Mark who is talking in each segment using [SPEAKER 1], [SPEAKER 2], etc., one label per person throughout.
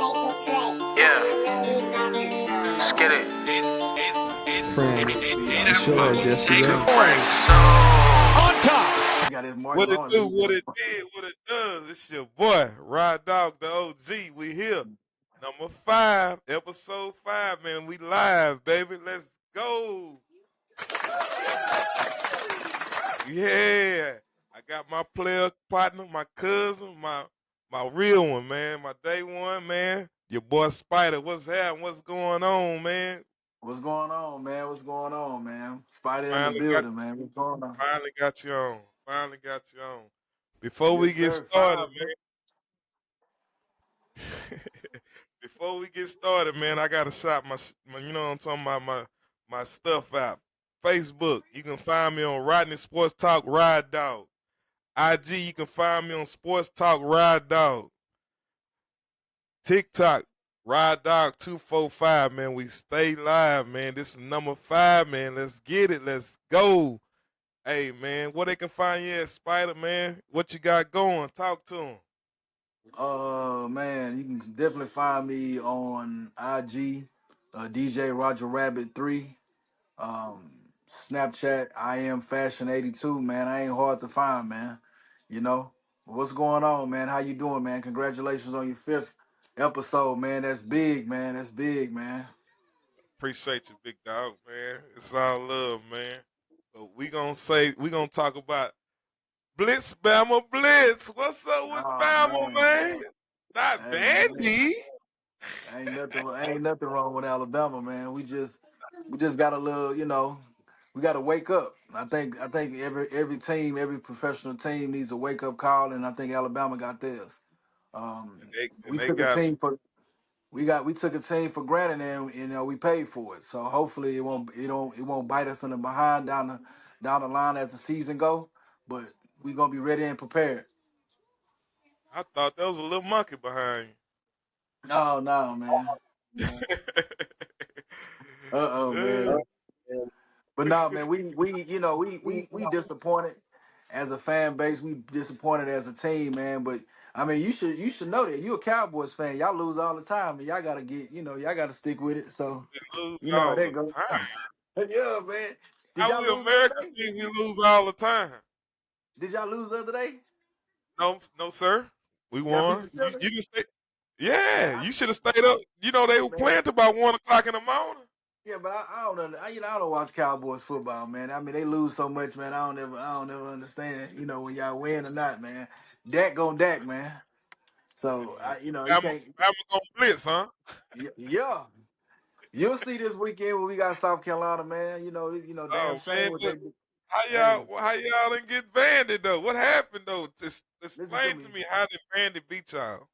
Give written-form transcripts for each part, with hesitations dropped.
[SPEAKER 1] Yeah, let's get it.
[SPEAKER 2] Friends, it's your boy Jesse Ray.
[SPEAKER 1] On top.
[SPEAKER 3] Got his Martin
[SPEAKER 4] What it
[SPEAKER 3] Lawrence.
[SPEAKER 4] do, what it did, what it does. It's your boy, Rod Dog, the OG. We here. Number 5, episode 5, man. We live, baby. Let's go. Yeah. I got my player partner, my cousin, my real one, man. My day one, man. Your boy Spider. What's happening? What's going on, man?
[SPEAKER 3] What's going on, man? What's going on, man? Spider in the
[SPEAKER 4] Finally got
[SPEAKER 3] building, man. What's going on?
[SPEAKER 4] finally got you on. Finally got you on. Before we
[SPEAKER 3] Yes,
[SPEAKER 4] get
[SPEAKER 3] sir.
[SPEAKER 4] started,
[SPEAKER 3] Five.
[SPEAKER 4] man. Before we get started, man, I gotta shop my you know what I'm talking about, my stuff out. Facebook, you can find me on Rodney Sports Talk Ride Dog. IG, you can find me on Sports Talk Ride Dog. TikTok, Ride Dog 245, man. We stay live, man. This is number 5, man. Let's get it. Let's go. Hey, man, where they can find you at, Spider, man? What you got going? Talk to them.
[SPEAKER 3] Man, you can definitely find me on IG, DJ Roger Rabbit 3. Snapchat, I am Fashion 82, man. I ain't hard to find, man. You know what's going on, man? How you doing, man? Congratulations on your 5th episode, man. That's big, man. That's big, man.
[SPEAKER 4] Appreciate you, big dog, man. It's all love, man. But we gonna talk about Blitz Bama Blitz. What's up with
[SPEAKER 3] Oh
[SPEAKER 4] Bama,
[SPEAKER 3] man,
[SPEAKER 4] man? Not
[SPEAKER 3] hey man.
[SPEAKER 4] Vandy.
[SPEAKER 3] Ain't nothing wrong with Alabama, man. We just got a little, we got to wake up. I think every team, every professional team needs a wake up call, and I think Alabama got theirs.
[SPEAKER 4] And
[SPEAKER 3] We
[SPEAKER 4] they
[SPEAKER 3] took a
[SPEAKER 4] got
[SPEAKER 3] team for we took a team for granted, and we paid for it. So hopefully it won't bite us in the behind down the line as the season go. But we gonna be ready and prepared.
[SPEAKER 4] I thought there was a little monkey behind
[SPEAKER 3] No, no, man.
[SPEAKER 4] you.
[SPEAKER 3] Uh-oh,
[SPEAKER 4] Yeah.
[SPEAKER 3] man. But no, man, we disappointed as a fan base. We disappointed as a team, man. But I mean, you should know that you a Cowboys fan. Y'all lose all the time, and y'all gotta y'all gotta stick with it. So
[SPEAKER 4] We lose
[SPEAKER 3] you know how
[SPEAKER 4] all
[SPEAKER 3] that
[SPEAKER 4] the
[SPEAKER 3] goes.
[SPEAKER 4] time.
[SPEAKER 3] Yeah, man. Did
[SPEAKER 4] How
[SPEAKER 3] y'all
[SPEAKER 4] we
[SPEAKER 3] lose the other
[SPEAKER 4] Americans
[SPEAKER 3] day?
[SPEAKER 4] think we lose all the time?
[SPEAKER 3] Did y'all lose the other day?
[SPEAKER 4] No, no, sir. We
[SPEAKER 3] Y'all beat the
[SPEAKER 4] won. You
[SPEAKER 3] Steelers?
[SPEAKER 4] didn't stay.
[SPEAKER 3] Yeah,
[SPEAKER 4] Yeah, you should have stayed up. You know they were
[SPEAKER 3] man.
[SPEAKER 4] playing till about 1 o'clock in the morning.
[SPEAKER 3] Yeah, but I don't know. I don't watch Cowboys football, man. I mean, they lose so much, man. I don't ever understand. When y'all win or not, man. Dak gon' Dak, man. So
[SPEAKER 4] Yeah.
[SPEAKER 3] you
[SPEAKER 4] Bama,
[SPEAKER 3] can't.
[SPEAKER 4] Bama gonna blitz, huh?
[SPEAKER 3] Yeah, you'll see this weekend when we got South Carolina, man. Damn
[SPEAKER 4] Oh
[SPEAKER 3] shame
[SPEAKER 4] man,
[SPEAKER 3] what
[SPEAKER 4] but
[SPEAKER 3] they do.
[SPEAKER 4] how
[SPEAKER 3] Hey,
[SPEAKER 4] y'all didn't get Vandy though? What happened though?
[SPEAKER 3] listen to
[SPEAKER 4] Explain
[SPEAKER 3] me.
[SPEAKER 4] to me how did Vandy beat y'all?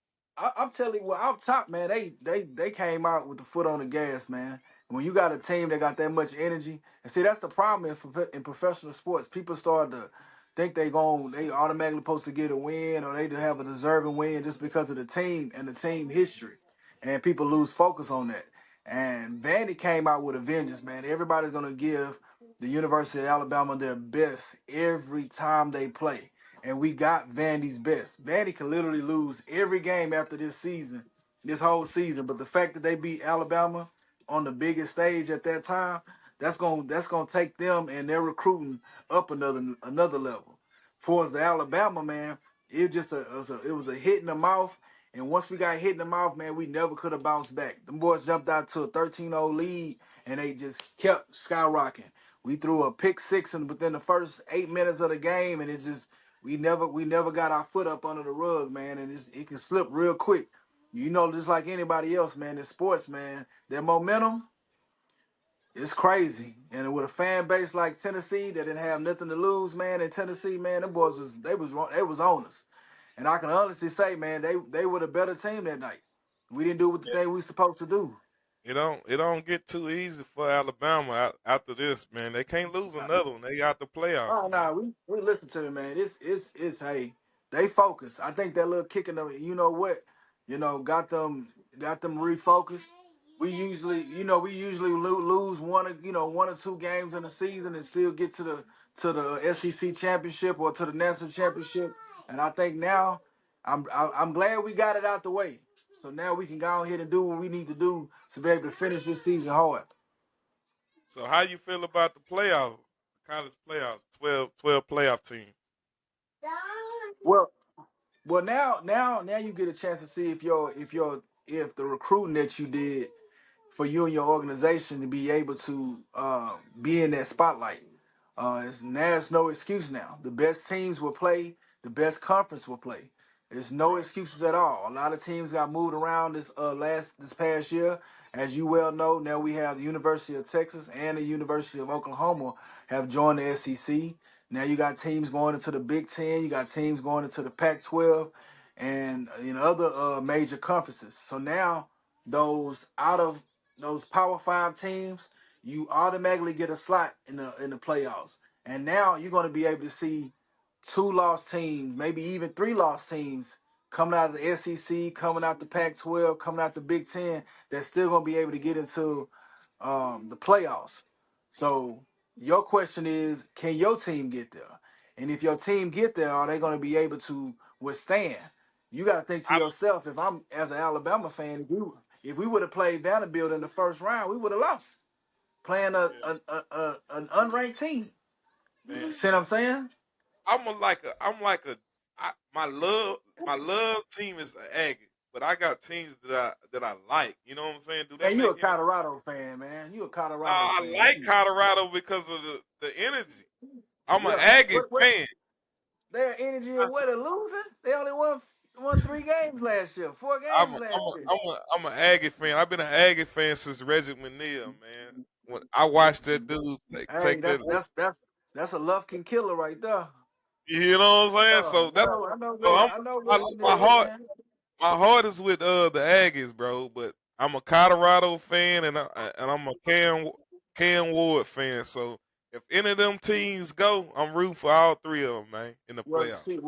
[SPEAKER 3] I'm telling you, well, off top, man, they came out with the foot on the gas, man. When you got a team that got that much energy, and see that's the problem in professional sports. People start to think they automatically supposed to get a win or they to have a deserving win just because of the team and the team history, and people lose focus on that. And Vandy came out with a vengeance, man. Everybody's gonna give the University of Alabama their best every time they play, and we got Vandy's best. Vandy can literally lose every game after this season, this whole season. But the fact that they beat Alabama on the biggest stage at that time, that's gonna take them and their recruiting up another level. For as the Alabama, man, it was a hit in the mouth. And once we got hit in the mouth, man, we never could have bounced back. Them boys jumped out to a 13-0 lead, and they just kept skyrocketing. We threw a pick six within the first 8 minutes of the game, and we never got our foot up under the rug, man, and it can slip real quick. Just like anybody else, man, in sports, man, their momentum is crazy. And with a fan base like Tennessee that didn't have nothing to lose, man, in Tennessee, man, them boys they was on us. And I can honestly say, man, they were the better team that night. We didn't do what the thing we supposed to do.
[SPEAKER 4] It don't get too easy for Alabama after this, man. They can't lose another one. They got the playoffs,
[SPEAKER 3] Oh
[SPEAKER 4] man.
[SPEAKER 3] no, we listen to them, man. It's hey, they focus. I think that little kick in the got them refocused. We usually lose one or two games in the season and still get to the SEC championship or to the national championship. And I think now I'm glad we got it out the way. So now we can go ahead and do what we need to do to be able to finish this season hard.
[SPEAKER 4] So how you feel about the playoffs, college playoffs, 12 playoff teams?
[SPEAKER 3] Well, now you get a chance to see if the recruiting that you did for you and your organization to be able to be in that spotlight. There's no excuse now. The best teams will play. The best conference will play. There's no
[SPEAKER 4] Right.
[SPEAKER 3] excuses at all. A lot of teams got moved around this past year. As you well know, now we have the University of Texas and the University of Oklahoma have joined the SEC. Now you got teams going into the Big Ten. You got teams going into the Pac-12, and other major conferences. So now those Power Five teams, you automatically get a slot in the playoffs. And now you're going to be able to see two lost teams, maybe even three lost teams coming out of the SEC, coming out the Pac-12, coming out the Big Ten. That's still going to be able to get into the playoffs. So your question is, can your team get there? And if your team get there, are they going to be able to withstand? You got to think to
[SPEAKER 4] I,
[SPEAKER 3] yourself, if I'm as an Alabama fan, if we would have played Vanderbilt in the first round, we would have lost playing an unranked team.
[SPEAKER 4] man,
[SPEAKER 3] See what I'm saying?
[SPEAKER 4] my love team is the Aggies, but I got teams that I like. You know what I'm saying? Do that
[SPEAKER 3] And you
[SPEAKER 4] make
[SPEAKER 3] a
[SPEAKER 4] any sense?
[SPEAKER 3] Colorado fan, man. You a Colorado
[SPEAKER 4] I
[SPEAKER 3] fan.
[SPEAKER 4] like Colorado because of the energy. I'm an
[SPEAKER 3] Yeah.
[SPEAKER 4] Aggie
[SPEAKER 3] What
[SPEAKER 4] fan.
[SPEAKER 3] their energy of what, a losing? They only won 3 games last year, 4
[SPEAKER 4] I'm
[SPEAKER 3] games
[SPEAKER 4] a,
[SPEAKER 3] last
[SPEAKER 4] I'm a,
[SPEAKER 3] year.
[SPEAKER 4] I'm a Aggie fan. I've been an Aggie fan since Reggie McNeil, man. When I watched that dude
[SPEAKER 3] Hey,
[SPEAKER 4] take that,
[SPEAKER 3] that's a Lufkin killer right there.
[SPEAKER 4] you know what I'm saying?
[SPEAKER 3] Yeah,
[SPEAKER 4] So that's so
[SPEAKER 3] I know
[SPEAKER 4] my,
[SPEAKER 3] Lufkin
[SPEAKER 4] my
[SPEAKER 3] is,
[SPEAKER 4] heart
[SPEAKER 3] man.
[SPEAKER 4] my heart is with the Aggies, bro. But I'm a Colorado fan and I'm a Cam Ward fan. So if any of them teams go, I'm rooting for all three of them, man, in the
[SPEAKER 3] Well,
[SPEAKER 4] playoffs.
[SPEAKER 3] see,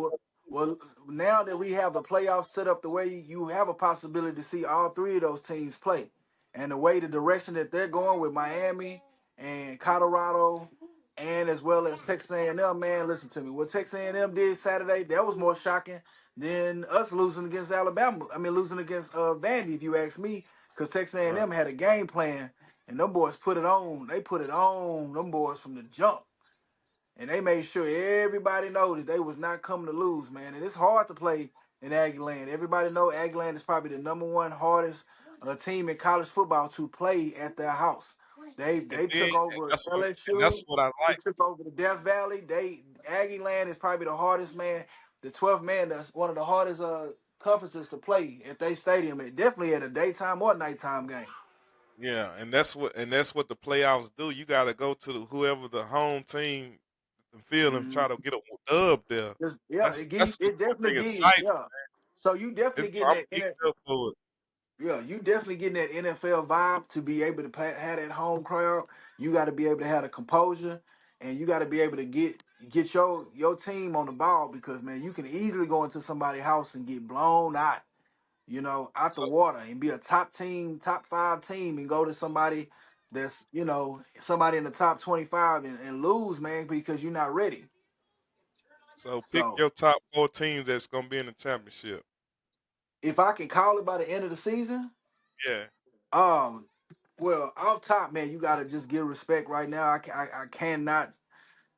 [SPEAKER 3] well, now that we have the playoffs set up the way you have a possibility to see all three of those teams play, and the way the direction that they're going with Miami and Colorado, and as well as Texas A&M, man, listen to me. What Texas A&M did Saturday, that was more shocking than us losing against Alabama. I mean, losing against Vandy, if you ask me, because Texas
[SPEAKER 4] Right.
[SPEAKER 3] A&M had a game plan, and them boys put it on. They put it on them boys from the jump. And they made sure everybody know that they was not coming to lose, man. And it's hard to play in Aggieland. Everybody know Aggieland is probably the number one hardest team in college football to play at their house. They
[SPEAKER 4] And
[SPEAKER 3] they
[SPEAKER 4] then
[SPEAKER 3] took over
[SPEAKER 4] and that's
[SPEAKER 3] LSU.
[SPEAKER 4] what I
[SPEAKER 3] They
[SPEAKER 4] like.
[SPEAKER 3] took over the Death Valley. Aggieland is probably the hardest, man. The 12th man. That's one of the hardest conferences to play at their stadium. It definitely at a daytime or nighttime game.
[SPEAKER 4] Yeah, and that's what the playoffs do. You got to go to whoever the home team the field and
[SPEAKER 3] Mhm.
[SPEAKER 4] try to get a dub there.
[SPEAKER 3] Yeah,
[SPEAKER 4] That's that's what's
[SPEAKER 3] it
[SPEAKER 4] gonna
[SPEAKER 3] definitely
[SPEAKER 4] be
[SPEAKER 3] give you,
[SPEAKER 4] exciting.
[SPEAKER 3] yeah. So you definitely getting
[SPEAKER 4] I'm
[SPEAKER 3] that.
[SPEAKER 4] geeked up for it.
[SPEAKER 3] Yeah, you definitely getting that NFL vibe to be able to have that home crowd. You got to be able to have the composure, and you got to be able to get your team on the ball because man, you can easily go into somebody's house and get blown out, out the
[SPEAKER 4] So
[SPEAKER 3] water and be a top team, top 5 team, and go to somebody that's somebody in the top 25 and lose, man, because you're not ready.
[SPEAKER 4] so pick
[SPEAKER 3] So
[SPEAKER 4] your top 4 teams that's gonna be in the championship.
[SPEAKER 3] if I can call it by the end of the season,
[SPEAKER 4] Yeah,
[SPEAKER 3] um, well, off top, man, you gotta just give respect right now. I cannot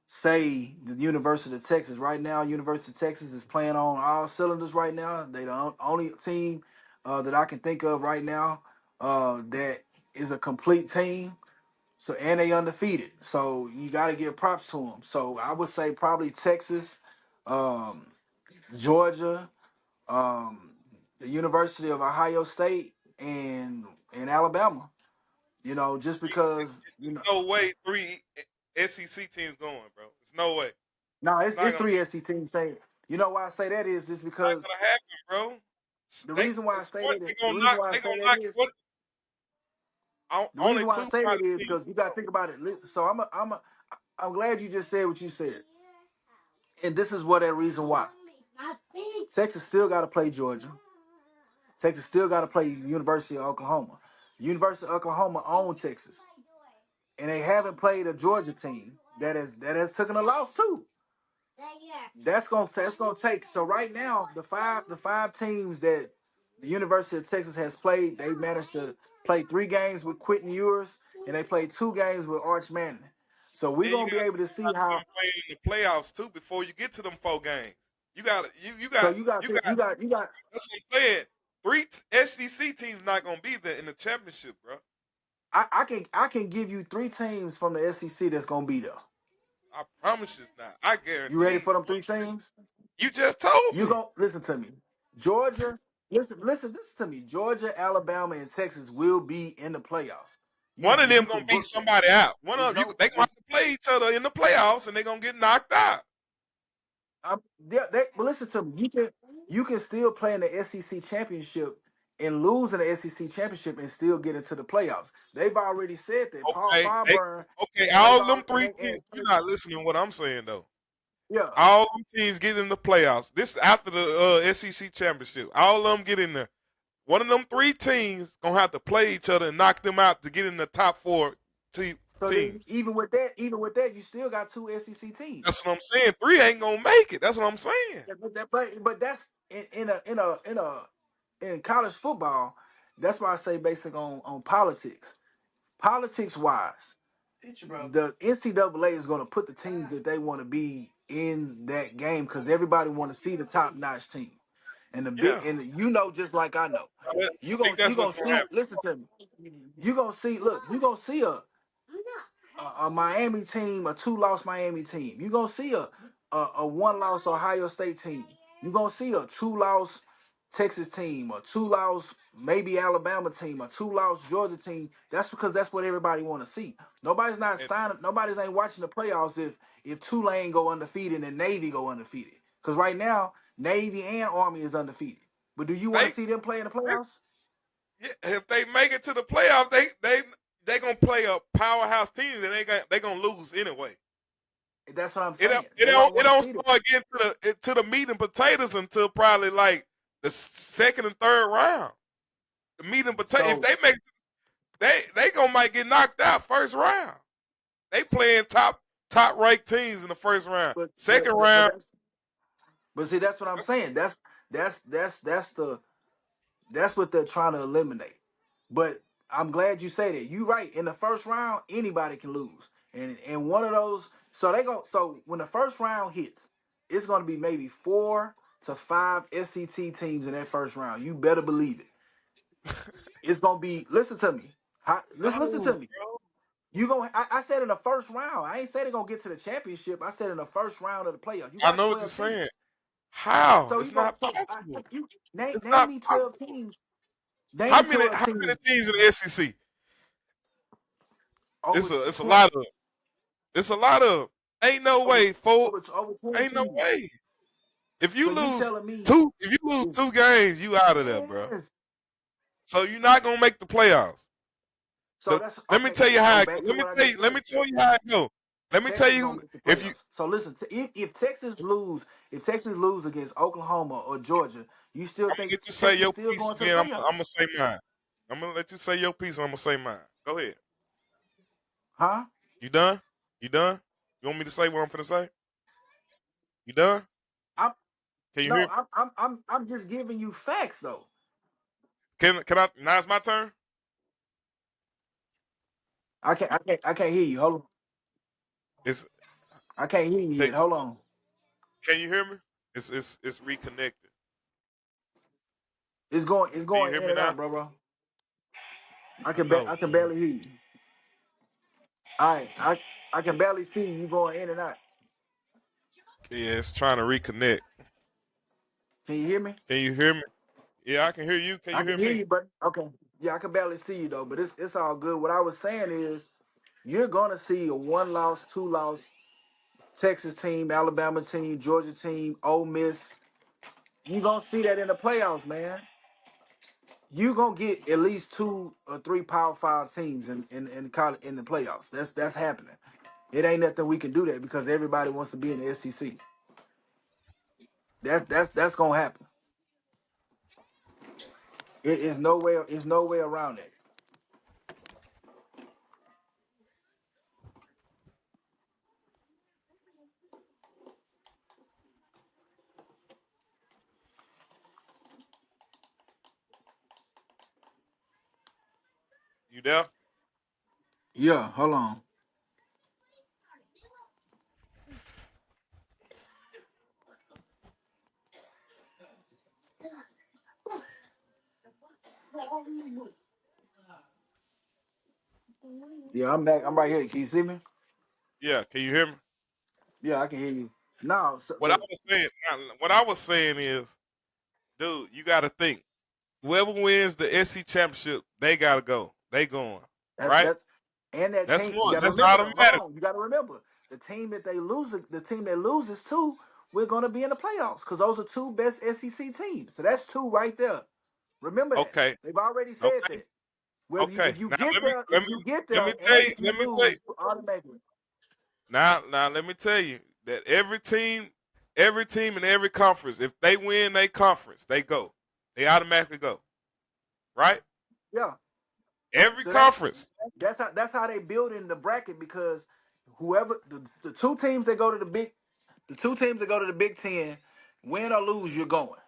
[SPEAKER 3] say the University of Texas right now. University of Texas is playing on all cylinders right now. They the only team that I can think of right now that is a complete team. So and they undefeated. So you got to give props to them. So I would say probably Texas, um, Georgia, um, the University of Ohio State, and Alabama. Just because
[SPEAKER 4] there's no way 3 SEC teams going, bro. There's no way.
[SPEAKER 3] no,
[SPEAKER 4] It's not
[SPEAKER 3] it's
[SPEAKER 4] gonna.
[SPEAKER 3] 3 SEC teams saying. You know why I say that is just
[SPEAKER 4] Not
[SPEAKER 3] because
[SPEAKER 4] gonna happen, bro.
[SPEAKER 3] the
[SPEAKER 4] They
[SPEAKER 3] reason why I say
[SPEAKER 4] what
[SPEAKER 3] that is
[SPEAKER 4] they
[SPEAKER 3] the
[SPEAKER 4] gonna
[SPEAKER 3] reason
[SPEAKER 4] knock.
[SPEAKER 3] why I
[SPEAKER 4] They
[SPEAKER 3] say
[SPEAKER 4] gonna
[SPEAKER 3] that
[SPEAKER 4] knock
[SPEAKER 3] is
[SPEAKER 4] what?
[SPEAKER 3] the
[SPEAKER 4] Only
[SPEAKER 3] reason why I
[SPEAKER 4] two
[SPEAKER 3] say that
[SPEAKER 4] probably
[SPEAKER 3] is
[SPEAKER 4] teams.
[SPEAKER 3] because you got to think about it. Listen, so I'm glad you just said what you said, and this is what that reason why. Texas still got to play Georgia. Texas still got to play University of Oklahoma. University of Oklahoma own Texas, and they haven't played a Georgia team that has taken a loss too. That's gonna take. So right now, the five teams the University of Texas has played. They managed to play 3 games with Quentin Ewers, and they played 2 games with Arch Manning. So we're
[SPEAKER 4] Then you
[SPEAKER 3] gonna be
[SPEAKER 4] got
[SPEAKER 3] able to see how.
[SPEAKER 4] them playing in the playoffs too before you get to them 4 games. You got you
[SPEAKER 3] So
[SPEAKER 4] got
[SPEAKER 3] you got
[SPEAKER 4] you
[SPEAKER 3] to,
[SPEAKER 4] got.
[SPEAKER 3] you got.
[SPEAKER 4] That's what I'm saying. 3 SEC teams not gonna be there in the championship, bro.
[SPEAKER 3] I can give you 3 teams from the SEC that's gonna be there.
[SPEAKER 4] I promise you not. I
[SPEAKER 3] You ready
[SPEAKER 4] guarantee.
[SPEAKER 3] for them 3 teams?
[SPEAKER 4] You just told
[SPEAKER 3] You
[SPEAKER 4] me.
[SPEAKER 3] gonna listen to me. Georgia, listen to me. Georgia, Alabama, and Texas will be in the playoffs.
[SPEAKER 4] One of them
[SPEAKER 3] You
[SPEAKER 4] gonna
[SPEAKER 3] can
[SPEAKER 4] beat
[SPEAKER 3] book that.
[SPEAKER 4] somebody out. One
[SPEAKER 3] It's
[SPEAKER 4] of you
[SPEAKER 3] no.
[SPEAKER 4] they gonna have to play each other in the playoffs, and they gonna get knocked out.
[SPEAKER 3] But listen to me. You can still play in the SEC championship and lose in the SEC championship and still get into the playoffs. They've already said that. Paul
[SPEAKER 4] Okay,
[SPEAKER 3] Fineburn,
[SPEAKER 4] okay.
[SPEAKER 3] they've
[SPEAKER 4] All them
[SPEAKER 3] already,
[SPEAKER 4] 3 teams. You're not listening to what I'm saying though.
[SPEAKER 3] yeah.
[SPEAKER 4] All them teams get in the playoffs. This after the SEC championship. All of them get in there. One of them 3 teams gonna have to play each other and knock them out to get in the top 4
[SPEAKER 3] So then,
[SPEAKER 4] teams.
[SPEAKER 3] even with that, you still got 2 SEC teams.
[SPEAKER 4] That's what I'm saying. 3 ain't gonna make it. That's what I'm saying.
[SPEAKER 3] Yeah, but that's in college football. That's why I say basic on politics. Politics wise, the NCAA is going to put the teams that they want to be in that game because everybody want to see the top notch team. And
[SPEAKER 4] Yeah,
[SPEAKER 3] just like I know,
[SPEAKER 4] I
[SPEAKER 3] you
[SPEAKER 4] think
[SPEAKER 3] gonna
[SPEAKER 4] that's
[SPEAKER 3] you
[SPEAKER 4] what's
[SPEAKER 3] gonna
[SPEAKER 4] gonna
[SPEAKER 3] see.
[SPEAKER 4] happen.
[SPEAKER 3] Listen to me. You gonna see. Look, you gonna see a Miami team, a 2-loss Miami team. You gonna see a 1-loss Ohio State team. You gonna see a 2-loss Texas team, a 2-loss maybe Alabama team, a 2-loss Georgia team. That's because that's what everybody want to see. Nobody's not
[SPEAKER 4] And
[SPEAKER 3] signing. Nobody's ain't watching the playoffs if Tulane go undefeated and Navy go undefeated. Because right now Navy and Army is undefeated. But do you want
[SPEAKER 4] they,
[SPEAKER 3] to see them play in the playoffs?
[SPEAKER 4] yeah, if they make it to the playoffs, they gonna play a powerhouse team and they gonna lose anyway.
[SPEAKER 3] That's what I'm
[SPEAKER 4] It don't
[SPEAKER 3] saying.
[SPEAKER 4] it
[SPEAKER 3] They
[SPEAKER 4] don't
[SPEAKER 3] don't
[SPEAKER 4] it
[SPEAKER 3] want to
[SPEAKER 4] don't
[SPEAKER 3] see them.
[SPEAKER 4] start getting to the meat and potatoes until probably like the second and third round. The meat and potato. If
[SPEAKER 3] So,
[SPEAKER 4] they make they gonna might get knocked out first round. They playing top ranked teams in the first round.
[SPEAKER 3] but
[SPEAKER 4] Second round,
[SPEAKER 3] but see, that's what I'm saying. That's what they're trying to eliminate. But I'm glad you say that. You right. In the first round, anybody can lose. And one of those, so when the first round hits, it's gonna be maybe 4 to 5 SEC teams in that first round. You better believe it. It's gonna be. Listen to me. Listen
[SPEAKER 4] no,
[SPEAKER 3] to me.
[SPEAKER 4] bro.
[SPEAKER 3] I said in the first round. I ain't said they're gonna get to the championship. I said in the first round of the playoffs. You
[SPEAKER 4] I
[SPEAKER 3] got
[SPEAKER 4] know what you're
[SPEAKER 3] 12
[SPEAKER 4] saying.
[SPEAKER 3] teams.
[SPEAKER 4] How?
[SPEAKER 3] So
[SPEAKER 4] It's
[SPEAKER 3] you go.
[SPEAKER 4] not possible.
[SPEAKER 3] You name
[SPEAKER 4] It's
[SPEAKER 3] name
[SPEAKER 4] not
[SPEAKER 3] me 12
[SPEAKER 4] possible.
[SPEAKER 3] teams. Name me 12
[SPEAKER 4] How many
[SPEAKER 3] teams
[SPEAKER 4] teams in the SEC?
[SPEAKER 3] over
[SPEAKER 4] It's a
[SPEAKER 3] 20.
[SPEAKER 4] lot of. It's a lot of. Ain't no
[SPEAKER 3] Over
[SPEAKER 4] way, folks.
[SPEAKER 3] over 20
[SPEAKER 4] Ain't no
[SPEAKER 3] teams.
[SPEAKER 4] way. If
[SPEAKER 3] So
[SPEAKER 4] you
[SPEAKER 3] you
[SPEAKER 4] lose
[SPEAKER 3] telling me
[SPEAKER 4] if you lose
[SPEAKER 3] is
[SPEAKER 4] 2 games, you out of there, bro.
[SPEAKER 3] yes.
[SPEAKER 4] So you're not gonna make the playoffs.
[SPEAKER 3] So that's
[SPEAKER 4] Let me
[SPEAKER 3] okay.
[SPEAKER 4] tell you
[SPEAKER 3] So
[SPEAKER 4] how
[SPEAKER 3] go
[SPEAKER 4] it
[SPEAKER 3] back
[SPEAKER 4] go.
[SPEAKER 3] to what I just
[SPEAKER 4] Let me
[SPEAKER 3] said.
[SPEAKER 4] tell you how it go. Let me tell
[SPEAKER 3] Texas gonna
[SPEAKER 4] you
[SPEAKER 3] make the
[SPEAKER 4] if you
[SPEAKER 3] playoffs. So listen, if Texas lose against Oklahoma or Georgia, you still
[SPEAKER 4] I'm gonna
[SPEAKER 3] think
[SPEAKER 4] get you to say
[SPEAKER 3] Texas
[SPEAKER 4] your
[SPEAKER 3] still
[SPEAKER 4] piece
[SPEAKER 3] going to the
[SPEAKER 4] again.
[SPEAKER 3] playoffs?
[SPEAKER 4] I'm gonna say mine. I'm gonna let you say your piece. And I'm gonna say mine. Go ahead.
[SPEAKER 3] Huh?
[SPEAKER 4] You done? You done? You want me to say what I'm finna say? You done?
[SPEAKER 3] I'm
[SPEAKER 4] Can you
[SPEAKER 3] no,
[SPEAKER 4] hear?
[SPEAKER 3] I'm just giving you facts though.
[SPEAKER 4] Can I? Now it's my turn.
[SPEAKER 3] I can't hear you. Hold on.
[SPEAKER 4] It's
[SPEAKER 3] I can't hear you
[SPEAKER 4] take.
[SPEAKER 3] yet. Hold on.
[SPEAKER 4] Can you hear me? It's reconnected.
[SPEAKER 3] It's
[SPEAKER 4] Can you
[SPEAKER 3] going
[SPEAKER 4] hear
[SPEAKER 3] in
[SPEAKER 4] me
[SPEAKER 3] and
[SPEAKER 4] now?
[SPEAKER 3] out, bro.
[SPEAKER 4] I know.
[SPEAKER 3] I can barely hear you. All right, I can barely see you going in and out.
[SPEAKER 4] Yeah, it's trying to reconnect.
[SPEAKER 3] Can you hear me?
[SPEAKER 4] Can you hear me? Yeah, I can hear you. Can
[SPEAKER 3] I
[SPEAKER 4] you hear
[SPEAKER 3] can hear
[SPEAKER 4] me?
[SPEAKER 3] you, but okay. Yeah, I can barely see you though, but it's all good. What I was saying is you're gonna see a 1-loss, 2-loss Texas team, Alabama team, Georgia team, Ole Miss. You gonna see that in the playoffs, man. You gonna get at least 2 or 3 Power Five teams in college in the playoffs. That's happening. It ain't nothing we can do that because everybody wants to be in the SEC. That's gonna happen. It is no way around it.
[SPEAKER 4] You there?
[SPEAKER 3] Yeah, hold on. Yeah, I'm back. I'm right here. Can you see me?
[SPEAKER 4] Yeah. Can you hear me?
[SPEAKER 3] Yeah, I can hear you. No, so
[SPEAKER 4] What I was saying. What I was saying is, dude, you got to think. Whoever wins the SC championship, they gotta go. They going right.
[SPEAKER 3] that's and that
[SPEAKER 4] That's
[SPEAKER 3] team. You
[SPEAKER 4] one.
[SPEAKER 3] got to
[SPEAKER 4] That's
[SPEAKER 3] remember though. Hold
[SPEAKER 4] automatic.
[SPEAKER 3] on. You got to remember the team that they lose. The team that loses to, we're going to be in the playoffs because those are two best SEC teams. So that's two right there. Remember that.
[SPEAKER 4] Okay.
[SPEAKER 3] They've already said
[SPEAKER 4] Okay.
[SPEAKER 3] that. Whether you
[SPEAKER 4] Okay.
[SPEAKER 3] if you
[SPEAKER 4] Now
[SPEAKER 3] get
[SPEAKER 4] let me
[SPEAKER 3] there,
[SPEAKER 4] let
[SPEAKER 3] if
[SPEAKER 4] me
[SPEAKER 3] you get
[SPEAKER 4] let
[SPEAKER 3] there,
[SPEAKER 4] me tell
[SPEAKER 3] and
[SPEAKER 4] you.
[SPEAKER 3] if you
[SPEAKER 4] Let me tell you.
[SPEAKER 3] lose, you automatically.
[SPEAKER 4] Now let me tell you that every team in every conference, if they win their conference, they go. They automatically go. Right.
[SPEAKER 3] Yeah.
[SPEAKER 4] Every
[SPEAKER 3] So that
[SPEAKER 4] conference.
[SPEAKER 3] that's how they build in the bracket because whoever the two teams that go to the two teams that go to the Big Ten, win or lose, you're going.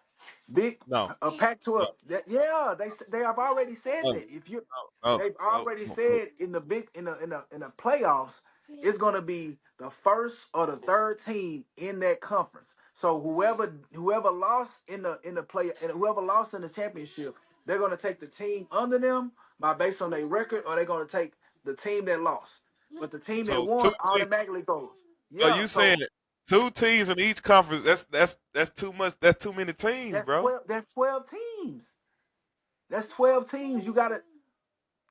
[SPEAKER 3] Big
[SPEAKER 4] No. No.
[SPEAKER 3] Pac-12. Yeah, they have already said
[SPEAKER 4] No.
[SPEAKER 3] that. If you
[SPEAKER 4] No.
[SPEAKER 3] they've
[SPEAKER 4] No.
[SPEAKER 3] already
[SPEAKER 4] No. No.
[SPEAKER 3] said in the big in the playoffs, it's gonna be the first or the third team in that conference. So whoever lost in the play and whoever lost in the championship, they're gonna take the team under them by based on their record, or they're gonna take the team that lost. But the team that
[SPEAKER 4] So two
[SPEAKER 3] won
[SPEAKER 4] teams.
[SPEAKER 3] automatically goes.
[SPEAKER 4] So
[SPEAKER 3] Yeah,
[SPEAKER 4] you saying
[SPEAKER 3] so
[SPEAKER 4] two teams in each conference? That's too much. That's too many teams,
[SPEAKER 3] that's
[SPEAKER 4] bro.
[SPEAKER 3] 12. That's 12 teams. That's 12 teams. You gotta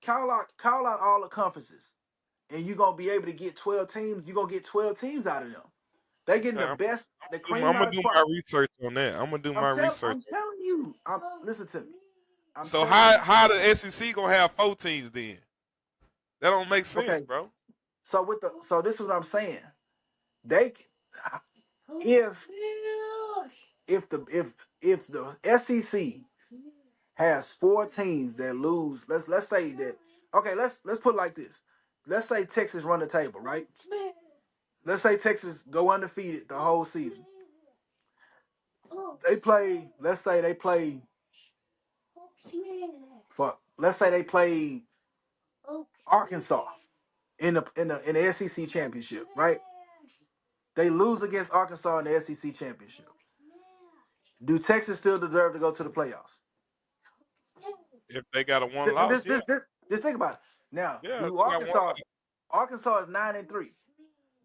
[SPEAKER 3] call out all the conferences, and you're gonna be able to get 12 teams. You're gonna get 12 teams out of them. They getting
[SPEAKER 4] Okay,
[SPEAKER 3] the best, the
[SPEAKER 4] I'm
[SPEAKER 3] cream
[SPEAKER 4] gonna
[SPEAKER 3] out of
[SPEAKER 4] do
[SPEAKER 3] crop.
[SPEAKER 4] my research on that. I'm gonna do my research.
[SPEAKER 3] I'm telling you. Listen to me. I'm
[SPEAKER 4] So
[SPEAKER 3] telling you.
[SPEAKER 4] how the SEC gonna have four teams then? That don't make sense,
[SPEAKER 3] Okay.
[SPEAKER 4] bro.
[SPEAKER 3] So this is what I'm saying. They if if the SEC has four teams that lose, let's say that. Okay, let's put it like this. Let's say Texas run the table, right? Let's say Texas go undefeated the whole season. They play. Let's say they play Arkansas in the SEC championship, right? They lose against Arkansas in the SEC championship. Do Texas still deserve to go to the playoffs?
[SPEAKER 4] If they got a one
[SPEAKER 3] Th-
[SPEAKER 4] loss,
[SPEAKER 3] Just,
[SPEAKER 4] yeah,
[SPEAKER 3] just, just, just think about it. Now,
[SPEAKER 4] yeah,
[SPEAKER 3] do
[SPEAKER 4] they got one
[SPEAKER 3] Arkansas?
[SPEAKER 4] loss.
[SPEAKER 3] Arkansas is 9-3.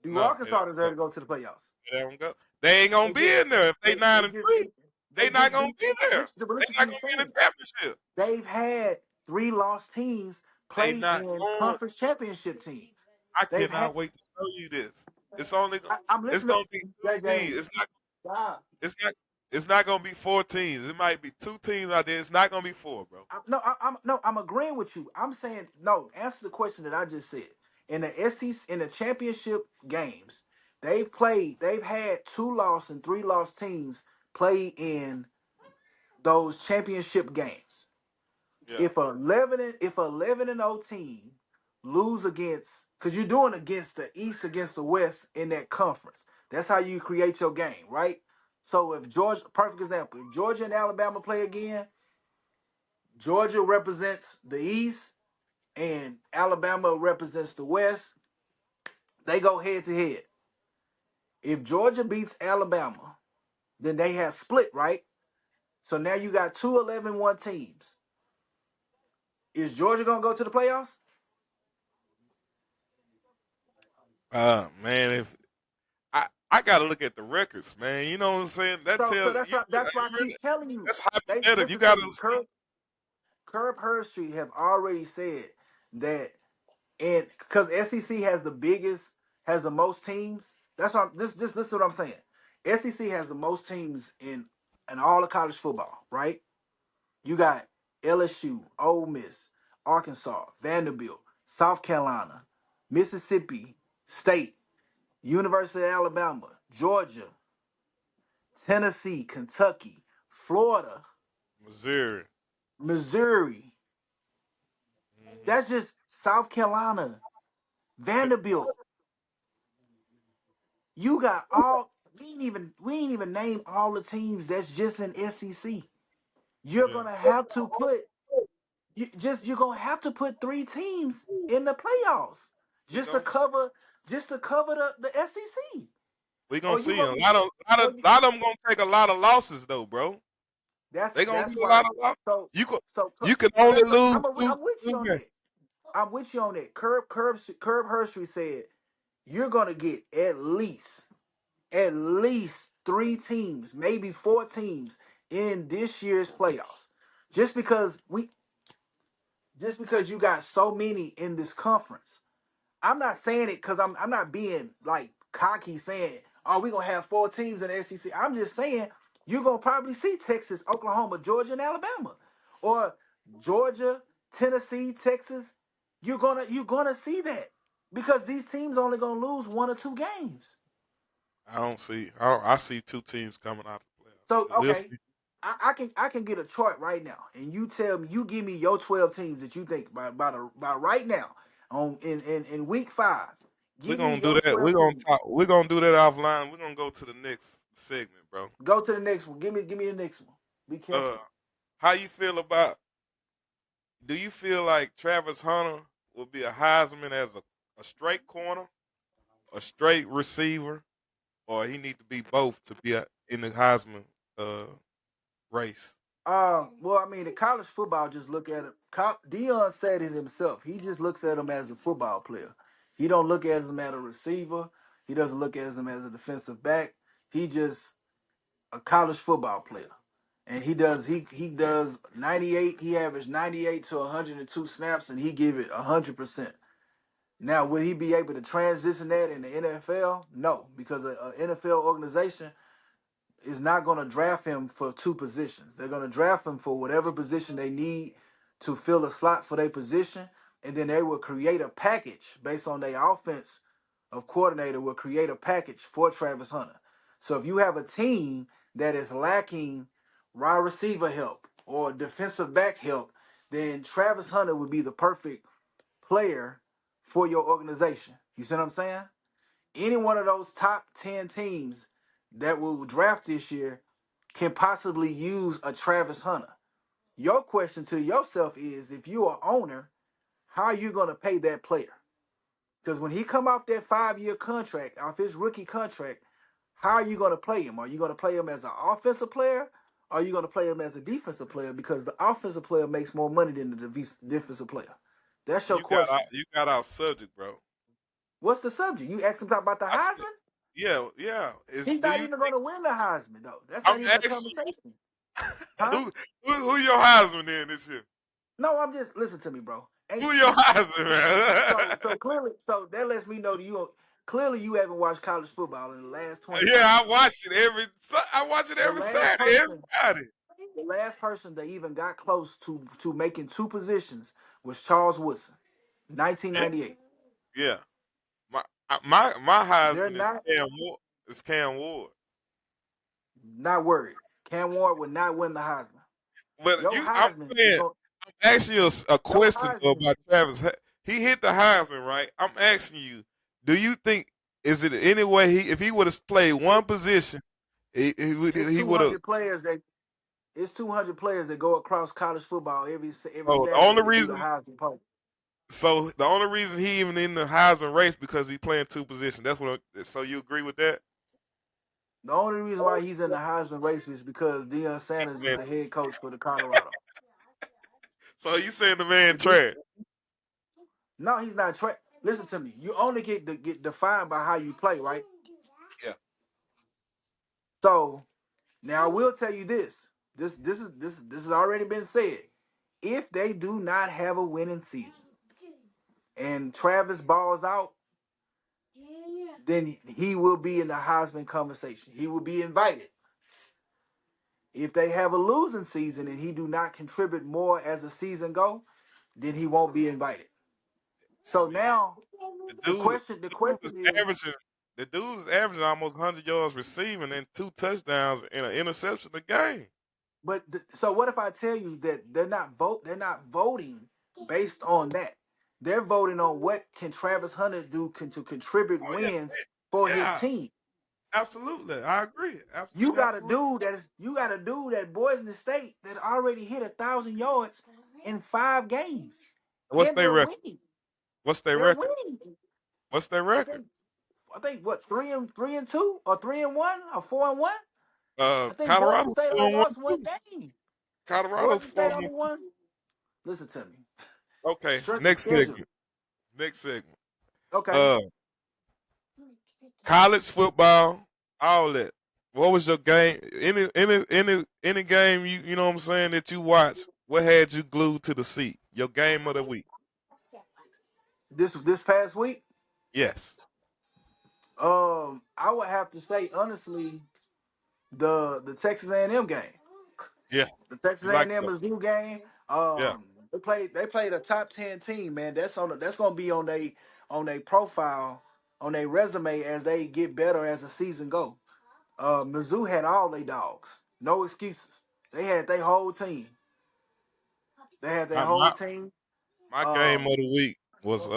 [SPEAKER 3] Do
[SPEAKER 4] No, they don't
[SPEAKER 3] Arkansas
[SPEAKER 4] go.
[SPEAKER 3] deserve to go to the playoffs?
[SPEAKER 4] They don't go. They ain't gonna
[SPEAKER 3] They
[SPEAKER 4] be
[SPEAKER 3] just,
[SPEAKER 4] in there if they nine
[SPEAKER 3] they
[SPEAKER 4] and
[SPEAKER 3] just
[SPEAKER 4] three.
[SPEAKER 3] beat.
[SPEAKER 4] They
[SPEAKER 3] They
[SPEAKER 4] not
[SPEAKER 3] just
[SPEAKER 4] gonna
[SPEAKER 3] beat.
[SPEAKER 4] be there.
[SPEAKER 3] Listen
[SPEAKER 4] They
[SPEAKER 3] to
[SPEAKER 4] not
[SPEAKER 3] me
[SPEAKER 4] gonna be in
[SPEAKER 3] saying.
[SPEAKER 4] the championship.
[SPEAKER 3] They've had three lost teams
[SPEAKER 4] They
[SPEAKER 3] play
[SPEAKER 4] not
[SPEAKER 3] in
[SPEAKER 4] going.
[SPEAKER 3] conference championship teams.
[SPEAKER 4] I
[SPEAKER 3] They've had.
[SPEAKER 4] cannot wait to show you this. It's only
[SPEAKER 3] I'm
[SPEAKER 4] it's
[SPEAKER 3] listening.
[SPEAKER 4] gonna be two
[SPEAKER 3] JJ,
[SPEAKER 4] teams.
[SPEAKER 3] stop.
[SPEAKER 4] It's not it's not gonna be four teams. It might be two teams out there. It's not gonna be four, bro.
[SPEAKER 3] I'm agreeing with you. I'm saying no. Answer the question that I just said. In the SEC, in the championship games, They've had two lost and three lost teams play in those championship games.
[SPEAKER 4] Yeah.
[SPEAKER 3] If a 11 and 0 team lose against, because you're doing against the East against the West in that conference. That's how you create your game, right? So if Georgia, perfect example, if Georgia and Alabama play again, Georgia represents the East and Alabama represents the West. They go head to head. If Georgia beats Alabama, then they have split, right? So now you got two 11-1 teams. Is Georgia gonna go to the playoffs?
[SPEAKER 4] Man, if I gotta look at the records, man. You know what I'm saying? That
[SPEAKER 3] So
[SPEAKER 4] tells
[SPEAKER 3] that's
[SPEAKER 4] you,
[SPEAKER 3] why that's why I
[SPEAKER 4] you really,
[SPEAKER 3] keep telling you.
[SPEAKER 4] that's
[SPEAKER 3] They
[SPEAKER 4] hypothetical. You
[SPEAKER 3] listen to
[SPEAKER 4] gotta
[SPEAKER 3] me.
[SPEAKER 4] see.
[SPEAKER 3] Curb Hershey have already said that, and because SEC has the most teams. That's what this is what I'm saying. SEC has the most teams in all of college football, right? You got LSU, Ole Miss, Arkansas, Vanderbilt, South Carolina, Mississippi State, University of Alabama, Georgia, Tennessee, Kentucky, Florida,
[SPEAKER 4] Missouri.
[SPEAKER 3] Missouri.
[SPEAKER 4] Hmm.
[SPEAKER 3] That's just South Carolina, Vanderbilt. You got all. We ain't even name all the teams that's just in SEC. You're
[SPEAKER 4] Yeah.
[SPEAKER 3] gonna have to put you're gonna have to put 3 teams in the playoffs
[SPEAKER 4] We
[SPEAKER 3] just to
[SPEAKER 4] gonna
[SPEAKER 3] cover the SEC.
[SPEAKER 4] we gonna
[SPEAKER 3] Or you
[SPEAKER 4] see a
[SPEAKER 3] gonna or you,
[SPEAKER 4] lot of them gonna take a lot of losses though, bro. They gonna
[SPEAKER 3] that's
[SPEAKER 4] do a
[SPEAKER 3] why.
[SPEAKER 4] lot of losses.
[SPEAKER 3] So
[SPEAKER 4] You
[SPEAKER 3] so
[SPEAKER 4] can only
[SPEAKER 3] listen,
[SPEAKER 4] lose
[SPEAKER 3] I'm with you
[SPEAKER 4] two
[SPEAKER 3] on
[SPEAKER 4] games.
[SPEAKER 3] that. I'm with you on that. Curb Hershey said you're gonna get at least 3 teams, maybe 4 teams in this year's playoffs. Just because you got so many in this conference. I'm not saying it because I'm not being like cocky saying, oh, we're gonna have 4 teams in the SEC. I'm just saying you're gonna probably see Texas, Oklahoma, Georgia, and Alabama. Or Georgia, Tennessee, Texas. You're gonna see that. Because these teams only gonna lose 1 or 2 games.
[SPEAKER 4] I see 2 teams coming out of the playoffs,
[SPEAKER 3] So
[SPEAKER 4] but we'll
[SPEAKER 3] okay,
[SPEAKER 4] see.
[SPEAKER 3] I can get a chart right now, and you give me your 12 teams that you think by right now on in week 5.
[SPEAKER 4] We're
[SPEAKER 3] Give me
[SPEAKER 4] gonna do
[SPEAKER 3] your
[SPEAKER 4] that.
[SPEAKER 3] 12 teams.
[SPEAKER 4] We're gonna do that offline. We're gonna go to the next segment, bro.
[SPEAKER 3] Go to the next one. Give me the next one. Be careful.
[SPEAKER 4] Uh, how you feel about? Do you feel like Travis Hunter will be a Heisman as a straight corner, a straight receiver, or he need to be both to be in the Heisman uh, race?
[SPEAKER 3] Well, I mean, the college football just look at him. Dion said it himself. He just looks at him as a football player. He don't look at him as a receiver. He doesn't look at him as a defensive back. He just a college football player. And he does 98. He averaged 98 to 102 snaps, and he give it 100%. Now, will he be able to transition that in the NFL? No, because an NFL organization is not going to draft him for 2 positions. They're going to draft him for whatever position they need to fill a slot for their position, and then they will create a package based on their offense of coordinator will create a package for Travis Hunter. So if you have a team that is lacking wide receiver help or defensive back help, then Travis Hunter would be the perfect player for your organization. You see what I'm saying? Any one of those top 10 teams that will draft this year can possibly use a Travis Hunter. Your question to yourself is, if you are owner, how are you going to pay that player? Because when he come off that 5-year contract, off his rookie contract, how are you going to play him? Are you going to play him as an offensive player? Or are you going to play him as a defensive player? Because the offensive player makes more money than the defensive player. That's your question.
[SPEAKER 4] You got off subject, bro.
[SPEAKER 3] What's the subject? You asked him about the
[SPEAKER 4] I said,
[SPEAKER 3] Heisman?
[SPEAKER 4] yeah.
[SPEAKER 3] He's
[SPEAKER 4] Do
[SPEAKER 3] not
[SPEAKER 4] you
[SPEAKER 3] even going
[SPEAKER 4] think?
[SPEAKER 3] to win the Heisman, though. That's
[SPEAKER 4] I'm
[SPEAKER 3] not even a
[SPEAKER 4] asking
[SPEAKER 3] conversation. Huh?
[SPEAKER 4] who your Heisman in this year?
[SPEAKER 3] No, I'm just listen to me, bro.
[SPEAKER 4] Who your Heisman,
[SPEAKER 3] So
[SPEAKER 4] man?
[SPEAKER 3] clearly, so that lets me know that clearly you haven't watched college football in the last 25
[SPEAKER 4] Yeah,
[SPEAKER 3] years.
[SPEAKER 4] I watch it
[SPEAKER 3] The
[SPEAKER 4] every
[SPEAKER 3] last
[SPEAKER 4] Saturday, every
[SPEAKER 3] person,
[SPEAKER 4] Friday.
[SPEAKER 3] the last person that even got close to making 2 positions was Charles Woodson,
[SPEAKER 4] Yeah,
[SPEAKER 3] 1998.
[SPEAKER 4] yeah. My
[SPEAKER 3] They're
[SPEAKER 4] Heisman is
[SPEAKER 3] not
[SPEAKER 4] Cam Ward. It's Cam Ward.
[SPEAKER 3] not worried. Cam Ward would not win the Heisman.
[SPEAKER 4] But
[SPEAKER 3] Your
[SPEAKER 4] I'm
[SPEAKER 3] Heisman is
[SPEAKER 4] saying,
[SPEAKER 3] going.
[SPEAKER 4] I'm asking you a
[SPEAKER 3] Your
[SPEAKER 4] question though
[SPEAKER 3] Heisman.
[SPEAKER 4] about Travis. He hit the Heisman, right? I'm asking you, do you think is it any way if he would have played one
[SPEAKER 3] It,
[SPEAKER 4] position,
[SPEAKER 3] it's
[SPEAKER 4] he would have?
[SPEAKER 3] 200 players that it's 200 players that go across college football every
[SPEAKER 4] Oh,
[SPEAKER 3] Saturday to do the Heisman poll.
[SPEAKER 4] the only reason he even in the Heisman race because he playing 2 positions. That's what. So you agree with that?
[SPEAKER 3] The only reason why he's in the Heisman race is because Deion Sanders is
[SPEAKER 4] Man,
[SPEAKER 3] the head coach for the Colorado.
[SPEAKER 4] so you saying the man
[SPEAKER 3] If he,
[SPEAKER 4] trash?
[SPEAKER 3] no, he's not. Listen to me. You only get defined by how you play, right?
[SPEAKER 4] Yeah.
[SPEAKER 3] So now I will tell you this. This has already been said. If they do not have a winning season and Travis balls out, then he will be in the Heisman conversation. He will be invited. If they have a losing season and he do not contribute more as the season go, then he won't be invited.
[SPEAKER 4] I
[SPEAKER 3] So
[SPEAKER 4] mean,
[SPEAKER 3] now
[SPEAKER 4] the
[SPEAKER 3] the
[SPEAKER 4] dude,
[SPEAKER 3] question the
[SPEAKER 4] the dude is
[SPEAKER 3] question is,
[SPEAKER 4] averaging. The dude is averaging almost 100 yards receiving and 2 touchdowns and an interception a game.
[SPEAKER 3] so what if I tell you that they're not voting based on that. They're voting on what can Travis Hunter do to contribute
[SPEAKER 4] Oh yeah,
[SPEAKER 3] wins for his
[SPEAKER 4] yeah,
[SPEAKER 3] team.
[SPEAKER 4] absolutely. I agree.
[SPEAKER 3] You got a
[SPEAKER 4] Absolutely.
[SPEAKER 3] dude that Boise State that already hit 1,000 yards in 5 games,
[SPEAKER 4] What's
[SPEAKER 3] and
[SPEAKER 4] their
[SPEAKER 3] they're
[SPEAKER 4] record?
[SPEAKER 3] winning.
[SPEAKER 4] What's their
[SPEAKER 3] They're
[SPEAKER 4] record?
[SPEAKER 3] winning.
[SPEAKER 4] What's their
[SPEAKER 3] I
[SPEAKER 4] record?
[SPEAKER 3] think I think what 3-2 or 3-1 or 4-1. I think Golden
[SPEAKER 4] Colorado's
[SPEAKER 3] State only
[SPEAKER 4] 4-1
[SPEAKER 3] lost one
[SPEAKER 4] too.
[SPEAKER 3] game.
[SPEAKER 4] Colorado's
[SPEAKER 3] Golden State
[SPEAKER 4] 4-1
[SPEAKER 3] only
[SPEAKER 4] too.
[SPEAKER 3] won. Listen to me.
[SPEAKER 4] Okay,
[SPEAKER 3] Strength of
[SPEAKER 4] next
[SPEAKER 3] schedule.
[SPEAKER 4] segment. Next segment.
[SPEAKER 3] Okay.
[SPEAKER 4] Uh, college football, all that. What was your game? Any game you know what I'm saying that you watched? What had you glued to the seat? Your game of the week.
[SPEAKER 3] This past week,
[SPEAKER 4] Yes.
[SPEAKER 3] I would have to say honestly the Texas A&M game.
[SPEAKER 4] Yeah.
[SPEAKER 3] The Texas
[SPEAKER 4] You like
[SPEAKER 3] A&M
[SPEAKER 4] that?
[SPEAKER 3] Mizzou game.
[SPEAKER 4] Yeah.
[SPEAKER 3] They played a top 10 team, man. That's gonna be on their profile, on their resume as they get better as the season go. Mizzou had all their dogs. No excuses. They had their whole team. They had their
[SPEAKER 4] My
[SPEAKER 3] whole
[SPEAKER 4] my,
[SPEAKER 3] team.
[SPEAKER 4] my game
[SPEAKER 3] Um,
[SPEAKER 4] of the week was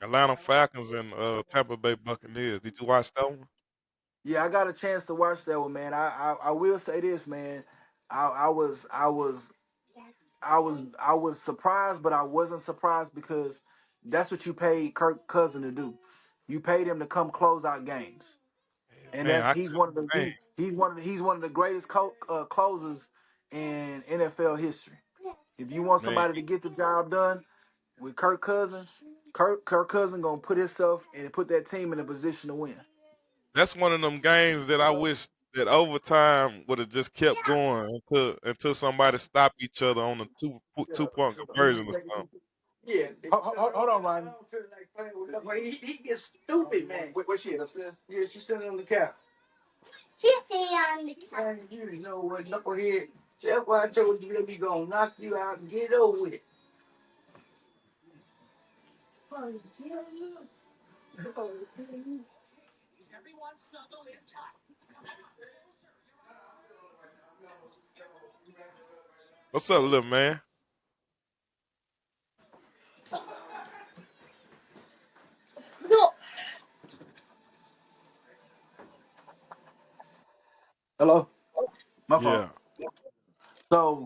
[SPEAKER 4] Atlanta Falcons and Tampa Bay Buccaneers. Did you watch that one?
[SPEAKER 3] yeah, I got a chance to watch that one, man. I will say this, man. I was surprised, but I wasn't surprised because that's what you paid Kirk Cousin to do. You paid him to come close out games,
[SPEAKER 4] Yeah,
[SPEAKER 3] and
[SPEAKER 4] man,
[SPEAKER 3] that's
[SPEAKER 4] I
[SPEAKER 3] he's
[SPEAKER 4] couldn't.
[SPEAKER 3] one of the
[SPEAKER 4] Man,
[SPEAKER 3] he's one of the greatest closers in NFL history. If you want
[SPEAKER 4] man,
[SPEAKER 3] somebody to get the job done with Kirk Cousins, Kirk Cousins gonna put himself and put that team in a position to win.
[SPEAKER 4] that's one of them games that I wish that overtime would have just kept going until somebody stopped each other on the two-point conversion or something.
[SPEAKER 3] Yeah. Hold on, Ronnie. Well, he gets stupid, man. Where's she at upstairs? Yeah, she's sitting on the couch. She's sitting on the couch. Man, you know what, knucklehead. That's why I told you that we gonna knock you out and get over with it.
[SPEAKER 4] What's up, little man?
[SPEAKER 3] No. Hello? My fault.
[SPEAKER 4] Yeah,
[SPEAKER 3] So,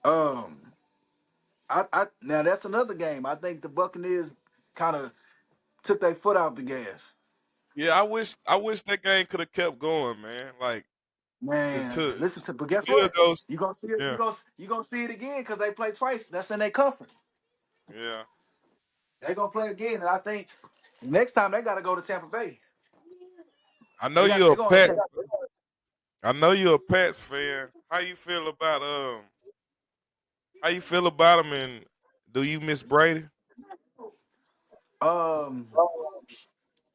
[SPEAKER 3] um, I now that's another game. I think the Buccaneers kind of took their foot off the gas.
[SPEAKER 4] yeah. I wish that game could have kept going, man. Like
[SPEAKER 3] Man,
[SPEAKER 4] until
[SPEAKER 3] listen to, but guess
[SPEAKER 4] field
[SPEAKER 3] what?
[SPEAKER 4] goals.
[SPEAKER 3] You gonna see it.
[SPEAKER 4] Yeah,
[SPEAKER 3] You gonna see it again because they play twice. That's in their conference.
[SPEAKER 4] yeah.
[SPEAKER 3] They gonna play again, and I think next time they gotta go to Tampa Bay.
[SPEAKER 4] I know
[SPEAKER 3] They
[SPEAKER 4] you're a
[SPEAKER 3] going
[SPEAKER 4] Pat.
[SPEAKER 3] to
[SPEAKER 4] I know you're a Pats fan. How you feel about him, and do you miss Brady?
[SPEAKER 3] um.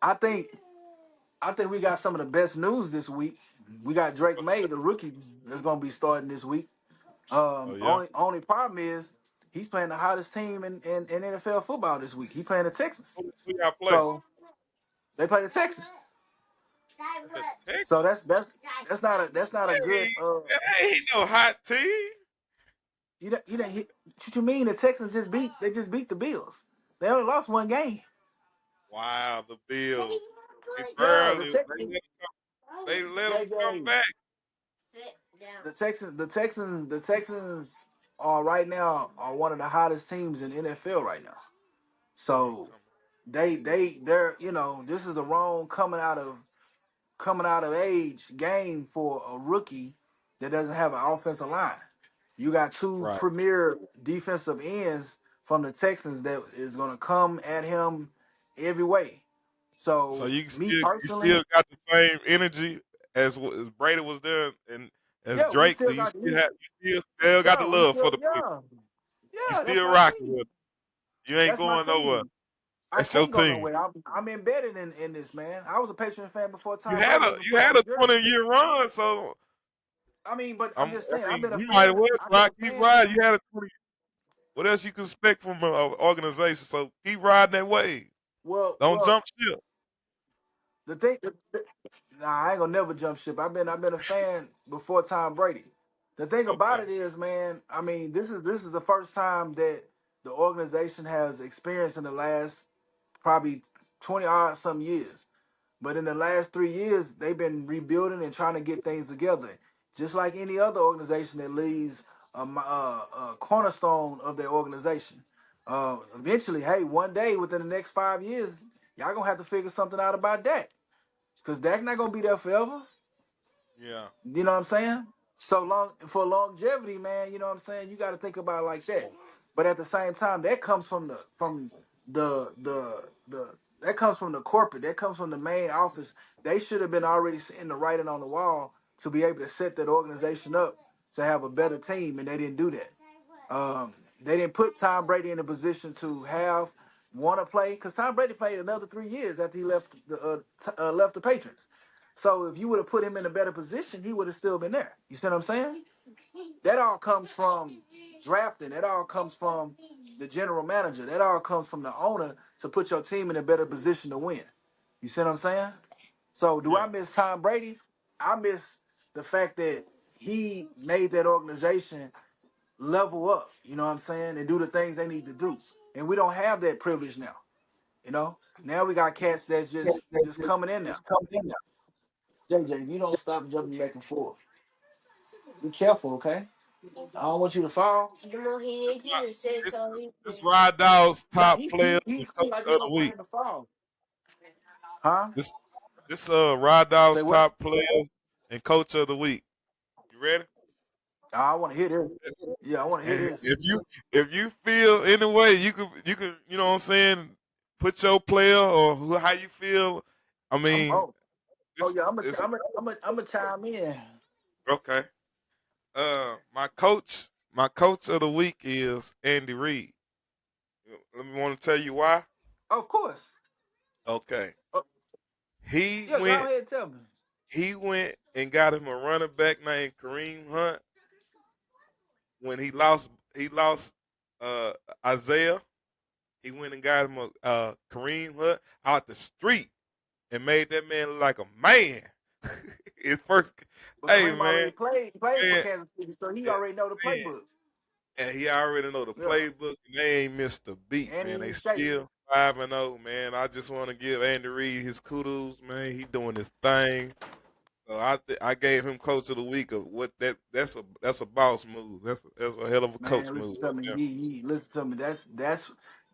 [SPEAKER 3] I think we got some of the best news this week. We got Drake
[SPEAKER 4] What's
[SPEAKER 3] May,
[SPEAKER 4] that?
[SPEAKER 3] the rookie, that's gonna be starting this week.
[SPEAKER 4] Oh yeah.
[SPEAKER 3] Only problem is he's playing the hottest team in NFL football this week. He playing the Texans.
[SPEAKER 4] Who y'all play?
[SPEAKER 3] So they play the Texans.
[SPEAKER 4] The Texans.
[SPEAKER 3] So that's not a good
[SPEAKER 4] That ain't no hot team.
[SPEAKER 3] what you mean the Texans just beat the Bills. They only lost one game.
[SPEAKER 4] Wow, the Bills. They
[SPEAKER 3] Yeah, the
[SPEAKER 4] barely
[SPEAKER 3] Texans.
[SPEAKER 4] they let them come
[SPEAKER 3] JJ,
[SPEAKER 4] back.
[SPEAKER 3] the Texans are right now are one of the hottest teams in NFL right now.
[SPEAKER 4] Man,
[SPEAKER 3] So
[SPEAKER 4] come
[SPEAKER 3] they're this is the wrong coming out of age game for a rookie that doesn't have an offensive line. You got two
[SPEAKER 4] right.
[SPEAKER 3] premier defensive ends from the Texans that is going to come at him every way.
[SPEAKER 4] So
[SPEAKER 3] So
[SPEAKER 4] you
[SPEAKER 3] me
[SPEAKER 4] you
[SPEAKER 3] personally,
[SPEAKER 4] still got the same energy as Brady was there and as
[SPEAKER 3] yeah, we
[SPEAKER 4] Drake. Do
[SPEAKER 3] still
[SPEAKER 4] you
[SPEAKER 3] got
[SPEAKER 4] still have still got the
[SPEAKER 3] yeah, we
[SPEAKER 4] love for
[SPEAKER 3] still
[SPEAKER 4] the people? You
[SPEAKER 3] yeah, that's
[SPEAKER 4] still
[SPEAKER 3] my
[SPEAKER 4] rocking
[SPEAKER 3] team.
[SPEAKER 4] with it. You ain't
[SPEAKER 3] That's my
[SPEAKER 4] going nowhere.
[SPEAKER 3] team. I
[SPEAKER 4] That's your
[SPEAKER 3] can't go
[SPEAKER 4] team.
[SPEAKER 3] nowhere. I'm embedded in this, man. I was a Patriot fan before
[SPEAKER 4] You
[SPEAKER 3] Tom
[SPEAKER 4] had
[SPEAKER 3] Brady
[SPEAKER 4] a
[SPEAKER 3] even
[SPEAKER 4] you
[SPEAKER 3] put on
[SPEAKER 4] had
[SPEAKER 3] the
[SPEAKER 4] a
[SPEAKER 3] jersey.
[SPEAKER 4] 20-year run, so
[SPEAKER 3] I mean, but I'm
[SPEAKER 4] I
[SPEAKER 3] just saying, I've been a
[SPEAKER 4] you might as
[SPEAKER 3] fan.
[SPEAKER 4] well
[SPEAKER 3] I've been
[SPEAKER 4] rock,
[SPEAKER 3] a
[SPEAKER 4] keep
[SPEAKER 3] fan
[SPEAKER 4] riding.
[SPEAKER 3] since.
[SPEAKER 4] You had a 20. What else you can expect from an organization? So keep riding that wave.
[SPEAKER 3] Well,
[SPEAKER 4] Don't
[SPEAKER 3] well,
[SPEAKER 4] jump ship.
[SPEAKER 3] the thing, nah, I ain't gonna never jump ship. I've been a fan before Tom Brady. The thing about
[SPEAKER 4] Okay.
[SPEAKER 3] it is, man, I mean, this is the first time that the organization has experienced in the last probably 20 odd some years. But in the last 3 years, they've been rebuilding and trying to get things together. Just like any other organization that leaves a cornerstone of their organization. Eventually, hey, one day within the next 5 years, y'all gonna have to figure something out about Dak, because Dak not gonna be there forever.
[SPEAKER 4] Yeah.
[SPEAKER 3] You know what I'm saying? So long for longevity, man. You know what I'm saying? You got to think about it like that. But at the same time, that comes from the that comes from the corporate. That comes from the main office. They should have been already seeing the writing on the wall to be able to set that organization up to have a better team, and they didn't do that. They didn't put Tom Brady in a position to have want to play, because Tom Brady played another 3 years after he left the Patriots. So if you would have put him in a better position, he would have still been there. You see what I'm saying? That all comes from drafting. That all comes from the general manager. That all comes from the owner to put your team in a better position to win. You see what I'm saying? So do
[SPEAKER 4] Yeah.
[SPEAKER 3] I miss Tom Brady? I miss the fact that he made that organization level up, you know what I'm saying, and do the things they need to do. And we don't have that privilege now. You know? Now we got cats that's just coming in now. JJ, you don't stop jumping back and forth. Be careful, okay? I don't want you to fall.
[SPEAKER 4] This my this Ride Dog's
[SPEAKER 3] No,
[SPEAKER 4] top
[SPEAKER 3] he
[SPEAKER 4] players
[SPEAKER 3] he
[SPEAKER 4] and
[SPEAKER 3] seems
[SPEAKER 4] coach
[SPEAKER 3] like he's
[SPEAKER 4] of the
[SPEAKER 3] gonna
[SPEAKER 4] week.
[SPEAKER 3] plan to fall. Huh?
[SPEAKER 4] This Ride Dog's
[SPEAKER 3] Say what?
[SPEAKER 4] top players and coach of the week. You ready?
[SPEAKER 3] I want to hear this. Yeah, I want to hear
[SPEAKER 4] And
[SPEAKER 3] this.
[SPEAKER 4] if you feel any way, you could you know what I'm saying, put your player or how you feel. I
[SPEAKER 3] I'm
[SPEAKER 4] mean,
[SPEAKER 3] oh
[SPEAKER 4] it's
[SPEAKER 3] yeah,
[SPEAKER 4] it's
[SPEAKER 3] I'm a chime in.
[SPEAKER 4] okay. My coach of the week is Andy Reid. Let me want to tell you why.
[SPEAKER 3] Of course.
[SPEAKER 4] Okay,
[SPEAKER 3] Uh,
[SPEAKER 4] he
[SPEAKER 3] yeah, go
[SPEAKER 4] went
[SPEAKER 3] ahead, tell me.
[SPEAKER 4] he went and got him a running back named Kareem Hunt when he lost uh, Isaiah. He went and got him a Kareem Hunt out the street and made that man look like a man. His first,
[SPEAKER 3] But
[SPEAKER 4] hey
[SPEAKER 3] Kareem
[SPEAKER 4] man,
[SPEAKER 3] already played for
[SPEAKER 4] man,
[SPEAKER 3] Kansas City, so he
[SPEAKER 4] eh,
[SPEAKER 3] already know the
[SPEAKER 4] man,
[SPEAKER 3] playbook.
[SPEAKER 4] and he already know the
[SPEAKER 3] Yeah,
[SPEAKER 4] playbook, and they ain't missed a beat,
[SPEAKER 3] and he
[SPEAKER 4] man. They
[SPEAKER 3] in shape.
[SPEAKER 4] still 5-0, man. I just want to give Andy Reid his kudos, man. He doing his thing. So I gave him coach of the week of what that's a boss move. That's a hell of a coach
[SPEAKER 3] Man,
[SPEAKER 4] move
[SPEAKER 3] listen to
[SPEAKER 4] right
[SPEAKER 3] me.
[SPEAKER 4] there.
[SPEAKER 3] Listen to me.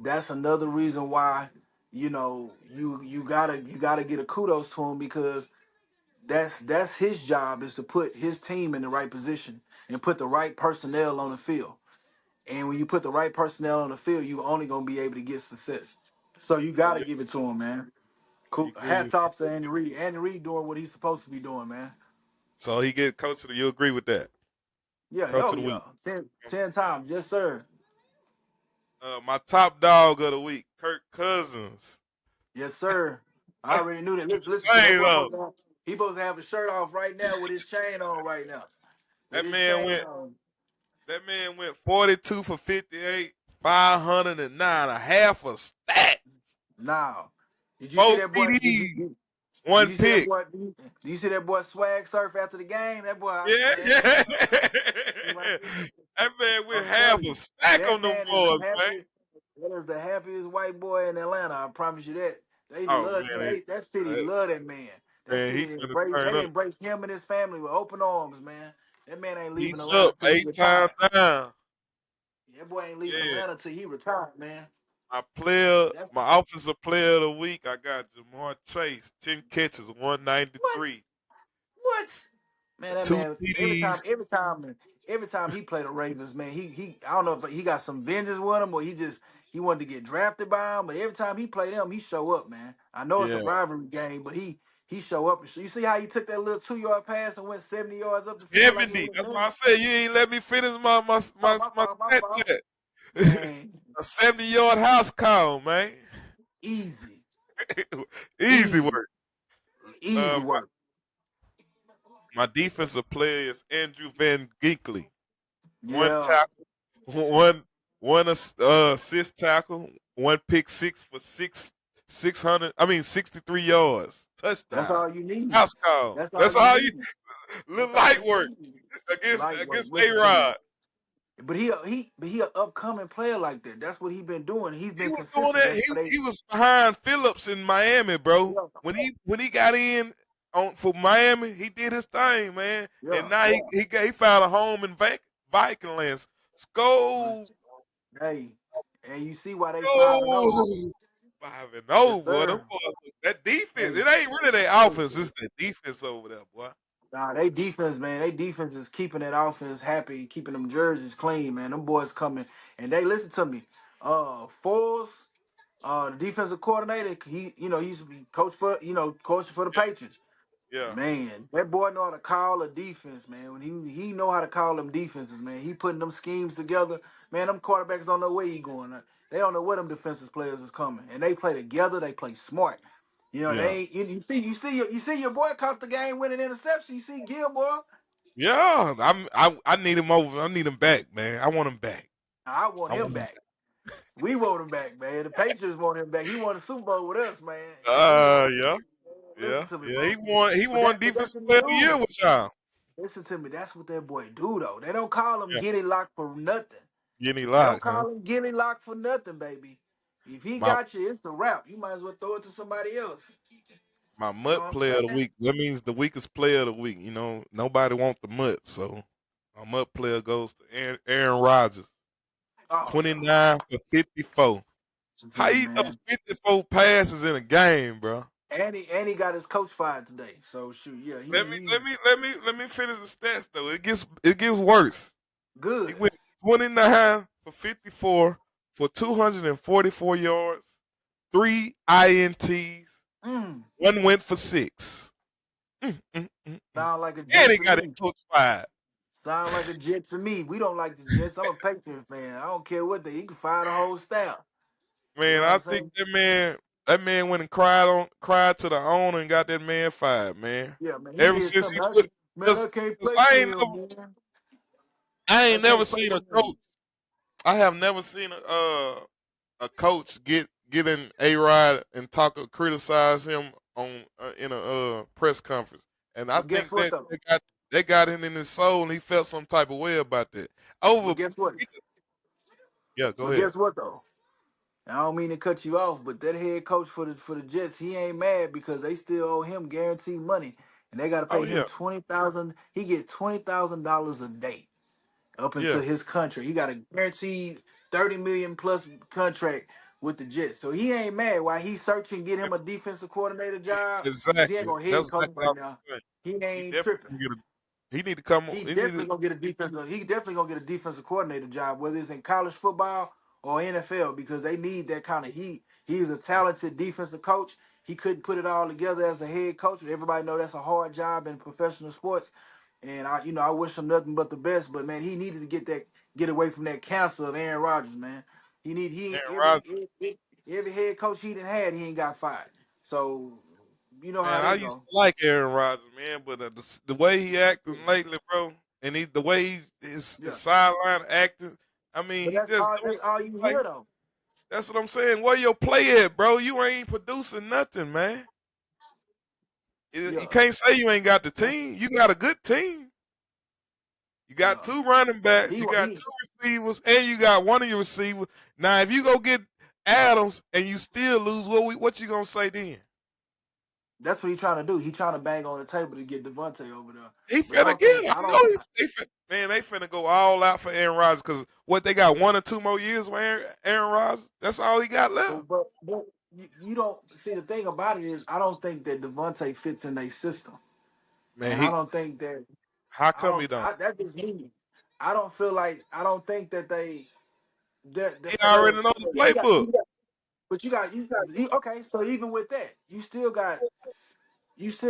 [SPEAKER 3] That's another reason why you gotta get a kudos to him, because that's his job, is to put his team in the right position and put the right personnel on the field. And when you put the right personnel on the field, you only gonna be able to get success. So you
[SPEAKER 4] So
[SPEAKER 3] gotta
[SPEAKER 4] you
[SPEAKER 3] give it to him, man.
[SPEAKER 4] so you
[SPEAKER 3] Cool.
[SPEAKER 4] agree
[SPEAKER 3] Hats
[SPEAKER 4] with
[SPEAKER 3] off to Andy Reid. Andy Reid doing what he's supposed to be doing, man.
[SPEAKER 4] so he get coach of the you agree with that?
[SPEAKER 3] Yeah,
[SPEAKER 4] Coach
[SPEAKER 3] hell
[SPEAKER 4] of the
[SPEAKER 3] yeah.
[SPEAKER 4] week.
[SPEAKER 3] 10 times, yes sir.
[SPEAKER 4] My top dog of the week, Kirk Cousins.
[SPEAKER 3] Yes sir. I already knew that.
[SPEAKER 4] Put
[SPEAKER 3] Listen to
[SPEAKER 4] your
[SPEAKER 3] that
[SPEAKER 4] chains
[SPEAKER 3] boy.
[SPEAKER 4] on.
[SPEAKER 3] He supposed to have his shirt off right now with his chain on right now. With
[SPEAKER 4] That
[SPEAKER 3] his
[SPEAKER 4] man
[SPEAKER 3] chain
[SPEAKER 4] went
[SPEAKER 3] on.
[SPEAKER 4] that man went 42 for 58, 509, a half a stat,
[SPEAKER 3] Now, did you see
[SPEAKER 4] 4
[SPEAKER 3] that boy?
[SPEAKER 4] TDs,
[SPEAKER 3] Did
[SPEAKER 4] one
[SPEAKER 3] you see that
[SPEAKER 4] pick.
[SPEAKER 3] boy? Do you see that boy swag surf after the game? That boy,
[SPEAKER 4] Yeah,
[SPEAKER 3] man.
[SPEAKER 4] yeah.
[SPEAKER 3] You know,
[SPEAKER 4] That man went
[SPEAKER 3] I'm
[SPEAKER 4] half
[SPEAKER 3] telling
[SPEAKER 4] a
[SPEAKER 3] you,
[SPEAKER 4] stack
[SPEAKER 3] that
[SPEAKER 4] on them
[SPEAKER 3] man is the
[SPEAKER 4] boys, man.
[SPEAKER 3] happiest. That is the happiest white boy in Atlanta. I promise you that. They
[SPEAKER 4] Oh
[SPEAKER 3] love
[SPEAKER 4] man,
[SPEAKER 3] that city. Love that man. That
[SPEAKER 4] man, he
[SPEAKER 3] city
[SPEAKER 4] finna
[SPEAKER 3] embrace.
[SPEAKER 4] turn
[SPEAKER 3] They
[SPEAKER 4] up.
[SPEAKER 3] embrace him and his family with open arms, man. That man ain't leaving
[SPEAKER 4] He's
[SPEAKER 3] Atlanta
[SPEAKER 4] up
[SPEAKER 3] till he
[SPEAKER 4] 8 times
[SPEAKER 3] retired.
[SPEAKER 4] down.
[SPEAKER 3] That boy ain't leaving
[SPEAKER 4] Yeah.
[SPEAKER 3] Atlanta till he retired, man. That's
[SPEAKER 4] My offensive player of the week, I got Jamar Chase, 10 catches,
[SPEAKER 3] what.
[SPEAKER 4] 193,
[SPEAKER 3] What? Man, that
[SPEAKER 4] two
[SPEAKER 3] man.
[SPEAKER 4] TDs.
[SPEAKER 3] Every time he played the Ravens, man, he. I don't know if he got some vengeance with him or he wanted to get drafted by him. But every time he played them, he show up, man. I know it's a
[SPEAKER 4] Yeah,
[SPEAKER 3] rivalry game, but he show up. You see how he took that little 2 yard pass and went 70 yards up the field like it
[SPEAKER 4] 70.
[SPEAKER 3] was
[SPEAKER 4] That's why
[SPEAKER 3] nothing?
[SPEAKER 4] I said you ain't let me finish
[SPEAKER 3] Oh,
[SPEAKER 4] my
[SPEAKER 3] my
[SPEAKER 4] stat
[SPEAKER 3] fault,
[SPEAKER 4] check.
[SPEAKER 3] man.
[SPEAKER 4] A 70-yard house call, man.
[SPEAKER 3] Easy,
[SPEAKER 4] Easy
[SPEAKER 3] easy,
[SPEAKER 4] work.
[SPEAKER 3] easy work.
[SPEAKER 4] My defensive player is Andrew Van Ginkley. One
[SPEAKER 3] Yeah,
[SPEAKER 4] tackle, assist tackle, one pick six for 63 yards.
[SPEAKER 3] that's
[SPEAKER 4] Touchdown.
[SPEAKER 3] all you need.
[SPEAKER 4] House call.
[SPEAKER 3] That's all
[SPEAKER 4] That's
[SPEAKER 3] you
[SPEAKER 4] all you
[SPEAKER 3] need. That's
[SPEAKER 4] little
[SPEAKER 3] all
[SPEAKER 4] light
[SPEAKER 3] you
[SPEAKER 4] work
[SPEAKER 3] need.
[SPEAKER 4] against
[SPEAKER 3] Light work.
[SPEAKER 4] against A
[SPEAKER 3] Listen to me.
[SPEAKER 4] Rod.
[SPEAKER 3] But he an upcoming player like that. That's what he been doing. He's
[SPEAKER 4] He
[SPEAKER 3] been
[SPEAKER 4] was doing
[SPEAKER 3] consistent.
[SPEAKER 4] that.
[SPEAKER 3] That's why
[SPEAKER 4] He was behind Phillips in Miami, bro.
[SPEAKER 3] yeah,
[SPEAKER 4] When he got in on for Miami, he did his thing, man. And
[SPEAKER 3] yeah.
[SPEAKER 4] now he found a home in Vikings. Go,
[SPEAKER 3] Hey, and you see why they 5-0.
[SPEAKER 4] go. 5-0,
[SPEAKER 3] Yes,
[SPEAKER 4] boy. Them
[SPEAKER 3] sir.
[SPEAKER 4] boys, that defense,
[SPEAKER 3] Hey,
[SPEAKER 4] it ain't really their offense, it's the defense over there, boy.
[SPEAKER 3] nah, they defense, man. They defense is keeping that offense happy, keeping them jerseys clean, man. Them boys coming and they listen to me. Foles, the defensive coordinator, he used to be coaching for the
[SPEAKER 4] Yeah,
[SPEAKER 3] Patriots.
[SPEAKER 4] yeah,
[SPEAKER 3] Man, that boy know how to call a defense, man. When he know how to call them defenses, man. He putting them schemes together. Man, them quarterbacks don't know where he going. They don't know where them defensive players is coming. And they play together, they play smart.
[SPEAKER 4] yeah.
[SPEAKER 3] They ain't you see your boy caught the game winning interception. You see Gilmore.
[SPEAKER 4] Yeah, I need him over. I need him back, man. I want him back.
[SPEAKER 3] I want
[SPEAKER 4] I
[SPEAKER 3] him
[SPEAKER 4] want him
[SPEAKER 3] back. We want him back, man. The Patriots want him back. He won the Super Bowl with us, man.
[SPEAKER 4] back.
[SPEAKER 3] We want him
[SPEAKER 4] Yeah,
[SPEAKER 3] back. Listen
[SPEAKER 4] yeah,
[SPEAKER 3] to me,
[SPEAKER 4] yeah. He
[SPEAKER 3] bro.
[SPEAKER 4] won. He
[SPEAKER 3] But
[SPEAKER 4] won
[SPEAKER 3] that's
[SPEAKER 4] defensive
[SPEAKER 3] what he
[SPEAKER 4] player of the year
[SPEAKER 3] do.
[SPEAKER 4] with y'all.
[SPEAKER 3] Listen to me. That's what that boy do, though. They don't call him
[SPEAKER 4] Yeah,
[SPEAKER 3] Giddy Lock for nothing.
[SPEAKER 4] Guinea
[SPEAKER 3] They don't
[SPEAKER 4] Lock, huh?
[SPEAKER 3] call him Giddy Lock for nothing, baby. If he
[SPEAKER 4] My
[SPEAKER 3] got you, it's the wrap. You might as well throw it to somebody else.
[SPEAKER 4] my
[SPEAKER 3] You know
[SPEAKER 4] Mutt
[SPEAKER 3] what
[SPEAKER 4] player of
[SPEAKER 3] I'm
[SPEAKER 4] the
[SPEAKER 3] saying?
[SPEAKER 4] week. That means the weakest player of the week. Nobody wants the Mutt, so my Mutt player goes to Aaron Rodgers.
[SPEAKER 3] Oh yeah.
[SPEAKER 4] 29 for 54.
[SPEAKER 3] Listen to
[SPEAKER 4] How
[SPEAKER 3] me,
[SPEAKER 4] you throw
[SPEAKER 3] man.
[SPEAKER 4] 54 passes in a game, bro?
[SPEAKER 3] And he got his coach fired today. So shoot, yeah,
[SPEAKER 4] Let me
[SPEAKER 3] he
[SPEAKER 4] let me let me let me finish the stats though. It gets worse. He
[SPEAKER 3] good.
[SPEAKER 4] went 29 for 54 for 244 yards, 3 INTs,
[SPEAKER 3] Mm.
[SPEAKER 4] one went for 6. Mm.
[SPEAKER 3] Sound like a
[SPEAKER 4] And
[SPEAKER 3] Jet
[SPEAKER 4] he
[SPEAKER 3] to
[SPEAKER 4] got it
[SPEAKER 3] me.
[SPEAKER 4] coach fired.
[SPEAKER 3] Sound like a Jet to me. We don't like the Jets. I'm a Patriots fan. I don't care what he can fire the whole staff. You
[SPEAKER 4] Man,
[SPEAKER 3] know what
[SPEAKER 4] I
[SPEAKER 3] I'm
[SPEAKER 4] think
[SPEAKER 3] saying?
[SPEAKER 4] that man went and cried to the owner and got that man fired, man.
[SPEAKER 3] Yeah, man. He
[SPEAKER 4] Ever
[SPEAKER 3] did
[SPEAKER 4] since he
[SPEAKER 3] something.
[SPEAKER 4] put,
[SPEAKER 3] Man,
[SPEAKER 4] cause,
[SPEAKER 3] I can't
[SPEAKER 4] 'cause
[SPEAKER 3] play for him, man.
[SPEAKER 4] I
[SPEAKER 3] I
[SPEAKER 4] ain't never
[SPEAKER 3] can't play
[SPEAKER 4] seen a
[SPEAKER 3] with him.
[SPEAKER 4] coach. I have never seen a coach get in A Rod and criticize him on in a press conference, and I
[SPEAKER 3] But guess
[SPEAKER 4] think
[SPEAKER 3] what
[SPEAKER 4] that
[SPEAKER 3] though?
[SPEAKER 4] they got him in his soul, and he felt some type of way about that.
[SPEAKER 3] But
[SPEAKER 4] Over,
[SPEAKER 3] guess what?
[SPEAKER 4] yeah, go
[SPEAKER 3] But
[SPEAKER 4] ahead.
[SPEAKER 3] guess what though? I don't mean to cut you off, but that head coach for the Jets, he ain't mad because they still owe him guaranteed money, and they got to
[SPEAKER 4] Oh
[SPEAKER 3] pay him
[SPEAKER 4] yeah,
[SPEAKER 3] 20,000. He get $20,000 a day up into
[SPEAKER 4] yeah.
[SPEAKER 3] his country. He got a guaranteed 30 million plus contract with the Jets, so he ain't mad. While he's searching, get him a
[SPEAKER 4] Ex-
[SPEAKER 3] defensive coordinator job because he ain't
[SPEAKER 4] Exactly.
[SPEAKER 3] gonna head
[SPEAKER 4] That's
[SPEAKER 3] coach
[SPEAKER 4] exactly what I
[SPEAKER 3] right
[SPEAKER 4] was
[SPEAKER 3] now.
[SPEAKER 4] saying.
[SPEAKER 3] He
[SPEAKER 4] He
[SPEAKER 3] ain't
[SPEAKER 4] definitely
[SPEAKER 3] tripping.
[SPEAKER 4] gonna get a. He need to come.
[SPEAKER 3] He
[SPEAKER 4] He need
[SPEAKER 3] definitely
[SPEAKER 4] to.
[SPEAKER 3] gonna get a defensive. He definitely gonna get a defensive coordinator job, whether it's in college football or NFL, because they need that kind of heat. He's a talented defensive coach. He couldn't put it all together as a head coach. Everybody know that's a hard job in professional sports, and I wish him nothing but the best. But man, he needed to get away from that cancer of Aaron Rodgers, man. He
[SPEAKER 4] Aaron
[SPEAKER 3] every
[SPEAKER 4] Rodgers.
[SPEAKER 3] every head coach he done had, he ain't got fired. So you know how
[SPEAKER 4] Man, I
[SPEAKER 3] they
[SPEAKER 4] used
[SPEAKER 3] go.
[SPEAKER 4] to like Aaron Rodgers, man, but the way he acting lately, bro, and the way his
[SPEAKER 3] Yeah,
[SPEAKER 4] sideline acting, I mean,
[SPEAKER 3] but
[SPEAKER 4] he
[SPEAKER 3] that's
[SPEAKER 4] just
[SPEAKER 3] all.
[SPEAKER 4] doing
[SPEAKER 3] That's all you
[SPEAKER 4] like
[SPEAKER 3] hear though.
[SPEAKER 4] that's what I'm saying. Where your play at, bro? You ain't producing nothing, man. You
[SPEAKER 3] Yeah.
[SPEAKER 4] can't say you ain't got the team. You got a good team. You got
[SPEAKER 3] Yeah.
[SPEAKER 4] two running backs,
[SPEAKER 3] He
[SPEAKER 4] you
[SPEAKER 3] wa-
[SPEAKER 4] got
[SPEAKER 3] he
[SPEAKER 4] two receivers, and you got one of your receivers. Now, if you go get Adams and you still lose, what you gonna say then?
[SPEAKER 3] that's what he trying to do. He trying to bang on the table to get Devontae over there.
[SPEAKER 4] He
[SPEAKER 3] But I
[SPEAKER 4] finna
[SPEAKER 3] don't
[SPEAKER 4] get
[SPEAKER 3] think
[SPEAKER 4] it.
[SPEAKER 3] I
[SPEAKER 4] I
[SPEAKER 3] don't
[SPEAKER 4] know man, they finna go all out for Aaron Rodgers because what they got 1 or 2 more years with Aaron Rodgers. That's all he got left.
[SPEAKER 3] but you don't see the thing about it is I don't think that Devontae fits in their system.
[SPEAKER 4] Man,
[SPEAKER 3] And I don't think that
[SPEAKER 4] how
[SPEAKER 3] I
[SPEAKER 4] come he
[SPEAKER 3] don't
[SPEAKER 4] don't?
[SPEAKER 3] that just me. I don't think that
[SPEAKER 4] He already
[SPEAKER 3] because
[SPEAKER 4] know the
[SPEAKER 3] you got
[SPEAKER 4] playbook.
[SPEAKER 3] but okay, so even with that, you still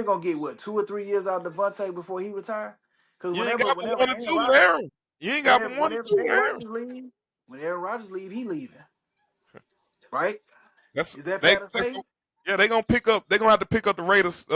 [SPEAKER 3] gonna get what 2 or 3 years out of Devontae before he retire? Because
[SPEAKER 4] You ain't got but
[SPEAKER 3] whenever
[SPEAKER 4] one or
[SPEAKER 3] Aaron
[SPEAKER 4] two with
[SPEAKER 3] Rodgers
[SPEAKER 4] Aaron. You ain't got but one or
[SPEAKER 3] whenever
[SPEAKER 4] two with
[SPEAKER 3] Aaron
[SPEAKER 4] Aaron.
[SPEAKER 3] Rodgers leave, when Aaron Rodgers leave, he leaving, right?
[SPEAKER 4] That's
[SPEAKER 3] Is that
[SPEAKER 4] they.
[SPEAKER 3] fair to
[SPEAKER 4] That's
[SPEAKER 3] say?
[SPEAKER 4] yeah. They gonna pick up. They gonna have to pick up the Raiders.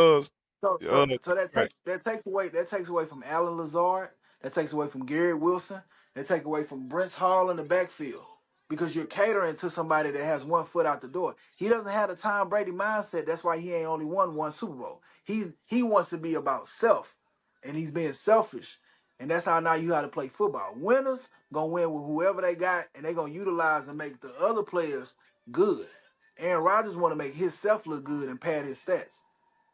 [SPEAKER 3] So that
[SPEAKER 4] Right.
[SPEAKER 3] takes away from Alan Lazard. That takes away from Gary Wilson. That takes away from Brent Hall in the backfield because you're catering to somebody that has one foot out the door. He doesn't have the Tom Brady mindset. That's why he ain't only won one Super Bowl. He wants to be about self, and he's being selfish. And that's how now you how to play football. Winners gonna win with whoever they got, and they gonna utilize and make the other players good. Aaron Rodgers want to make himself look good and pad his stats.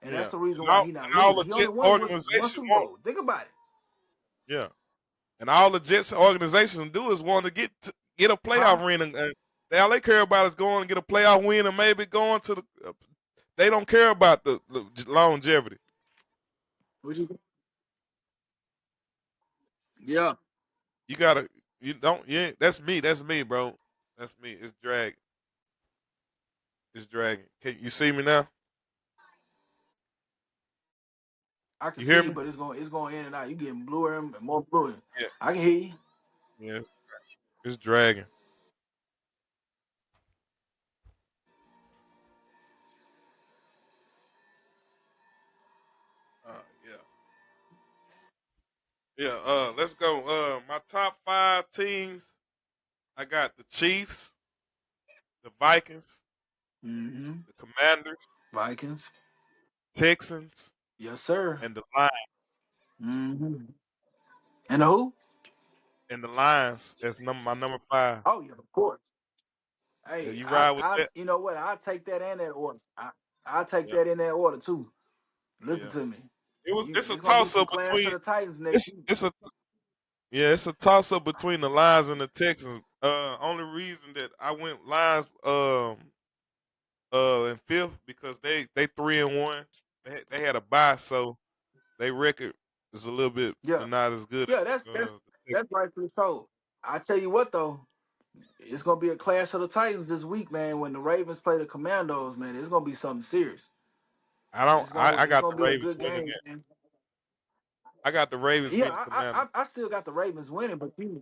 [SPEAKER 3] And
[SPEAKER 4] Yeah.
[SPEAKER 3] that's the reason
[SPEAKER 4] And
[SPEAKER 3] why
[SPEAKER 4] all,
[SPEAKER 3] he not
[SPEAKER 4] and all
[SPEAKER 3] leaving.
[SPEAKER 4] the
[SPEAKER 3] He only
[SPEAKER 4] Jets
[SPEAKER 3] won one
[SPEAKER 4] organization
[SPEAKER 3] Super
[SPEAKER 4] want.
[SPEAKER 3] Bowl. Think about it.
[SPEAKER 4] Yeah. And all the Jets organization do is want to get a
[SPEAKER 3] Huh?
[SPEAKER 4] playoff ring, and all they care about is going to get a playoff win and maybe going to the. They don't care about the longevity.
[SPEAKER 3] What you? Yeah,
[SPEAKER 4] You gotta, you don't, yeah. That's me. That's me, bro. That's me. It's drag. It's dragging. Can you see me now?
[SPEAKER 3] I can
[SPEAKER 4] You
[SPEAKER 3] see
[SPEAKER 4] hear
[SPEAKER 3] you,
[SPEAKER 4] me?
[SPEAKER 3] but it's going in and out. You getting bluer and more bluer.
[SPEAKER 4] Yeah.
[SPEAKER 3] I can hear you.
[SPEAKER 4] Yeah. It's dragging. Yeah. Yeah. Let's go. My top 5 teams. I got the Chiefs, the Vikings,
[SPEAKER 3] Mm-hmm.
[SPEAKER 4] the Commanders,
[SPEAKER 3] Vikings.
[SPEAKER 4] Texans,
[SPEAKER 3] Yes, sir.
[SPEAKER 4] and the Lions.
[SPEAKER 3] Mm-hmm. And the who?
[SPEAKER 4] And the Lions as my number 5.
[SPEAKER 3] Oh yeah, of course.
[SPEAKER 4] Yeah,
[SPEAKER 3] Hey,
[SPEAKER 4] you ride with that?
[SPEAKER 3] you know what? I take that in that order. I take
[SPEAKER 4] Yeah.
[SPEAKER 3] that in that order too. Listen
[SPEAKER 4] Yeah.
[SPEAKER 3] to me.
[SPEAKER 4] It's a
[SPEAKER 3] It's gonna be
[SPEAKER 4] toss
[SPEAKER 3] some
[SPEAKER 4] up
[SPEAKER 3] clash of
[SPEAKER 4] between
[SPEAKER 3] the Titans next
[SPEAKER 4] it's
[SPEAKER 3] week.
[SPEAKER 4] it's a yeah, it's a toss up between the Lions and the Texans. Only reason that I went Lions in fifth because they 3-1. They had a bye, so they record is a little bit
[SPEAKER 3] Yeah,
[SPEAKER 4] not as good
[SPEAKER 3] yeah.
[SPEAKER 4] as the Texans.
[SPEAKER 3] That's rightfully so. I tell you what though, it's gonna be a clash of the Titans this week, man. When the Ravens play the Commandos, man, it's gonna be something serious.
[SPEAKER 4] I
[SPEAKER 3] It's
[SPEAKER 4] got
[SPEAKER 3] gonna
[SPEAKER 4] the
[SPEAKER 3] be a
[SPEAKER 4] Ravens
[SPEAKER 3] good
[SPEAKER 4] winning
[SPEAKER 3] game,
[SPEAKER 4] again.
[SPEAKER 3] man.
[SPEAKER 4] I got the Ravens
[SPEAKER 3] Yeah,
[SPEAKER 4] beating the Commanders.
[SPEAKER 3] I still got the Ravens winning, but
[SPEAKER 4] Yeah.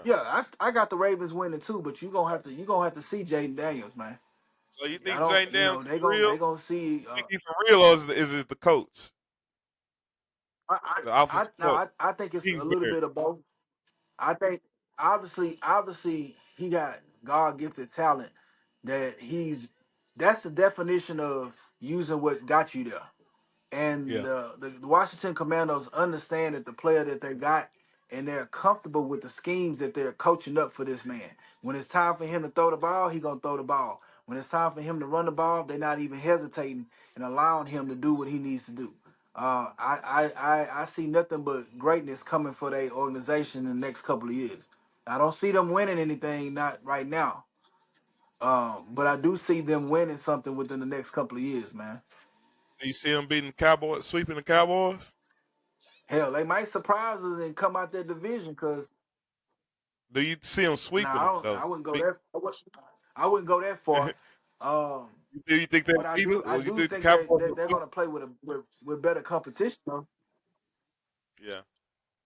[SPEAKER 3] yeah, I got the Ravens winning too. But you gonna have to see Jaden Daniels, man.
[SPEAKER 4] So you
[SPEAKER 3] I
[SPEAKER 4] think
[SPEAKER 3] don't,
[SPEAKER 4] Jane Daniels
[SPEAKER 3] they
[SPEAKER 4] for real?
[SPEAKER 3] they gonna see.
[SPEAKER 4] Think he for real, or is it the coach, the
[SPEAKER 3] I
[SPEAKER 4] offensive
[SPEAKER 3] no,
[SPEAKER 4] coach?
[SPEAKER 3] I think it's a little
[SPEAKER 4] Kingsbury.
[SPEAKER 3] bit of both. I think obviously he got God gifted talent that that's the definition of using what got you there. And
[SPEAKER 4] Yeah.
[SPEAKER 3] the Washington Commandos understand that the player that they got, and they're comfortable with the schemes that they're coaching up for this man. When it's time for him to throw the ball, he gonna throw the ball. When it's time for him to run the ball, they're not even hesitating and allowing him to do what he needs to do. I see nothing but greatness coming for their organization in the next couple of years. I don't see them winning anything, not right now. But I do see them winning something within the next couple of years, man.
[SPEAKER 4] Do you see him beating the Cowboys, sweeping the Cowboys?
[SPEAKER 3] Hell, they might surprise us and come out that division because
[SPEAKER 4] Do you see him sweeping
[SPEAKER 3] nah,
[SPEAKER 4] them though?
[SPEAKER 3] I wouldn't go that. I wouldn't go that far. Um,
[SPEAKER 4] Do you think that
[SPEAKER 3] but
[SPEAKER 4] either,
[SPEAKER 3] I
[SPEAKER 4] or you
[SPEAKER 3] do
[SPEAKER 4] think the
[SPEAKER 3] think
[SPEAKER 4] Cowboys
[SPEAKER 3] that
[SPEAKER 4] will
[SPEAKER 3] they're
[SPEAKER 4] sweep?
[SPEAKER 3] gonna play with better competition. Though.
[SPEAKER 4] Yeah.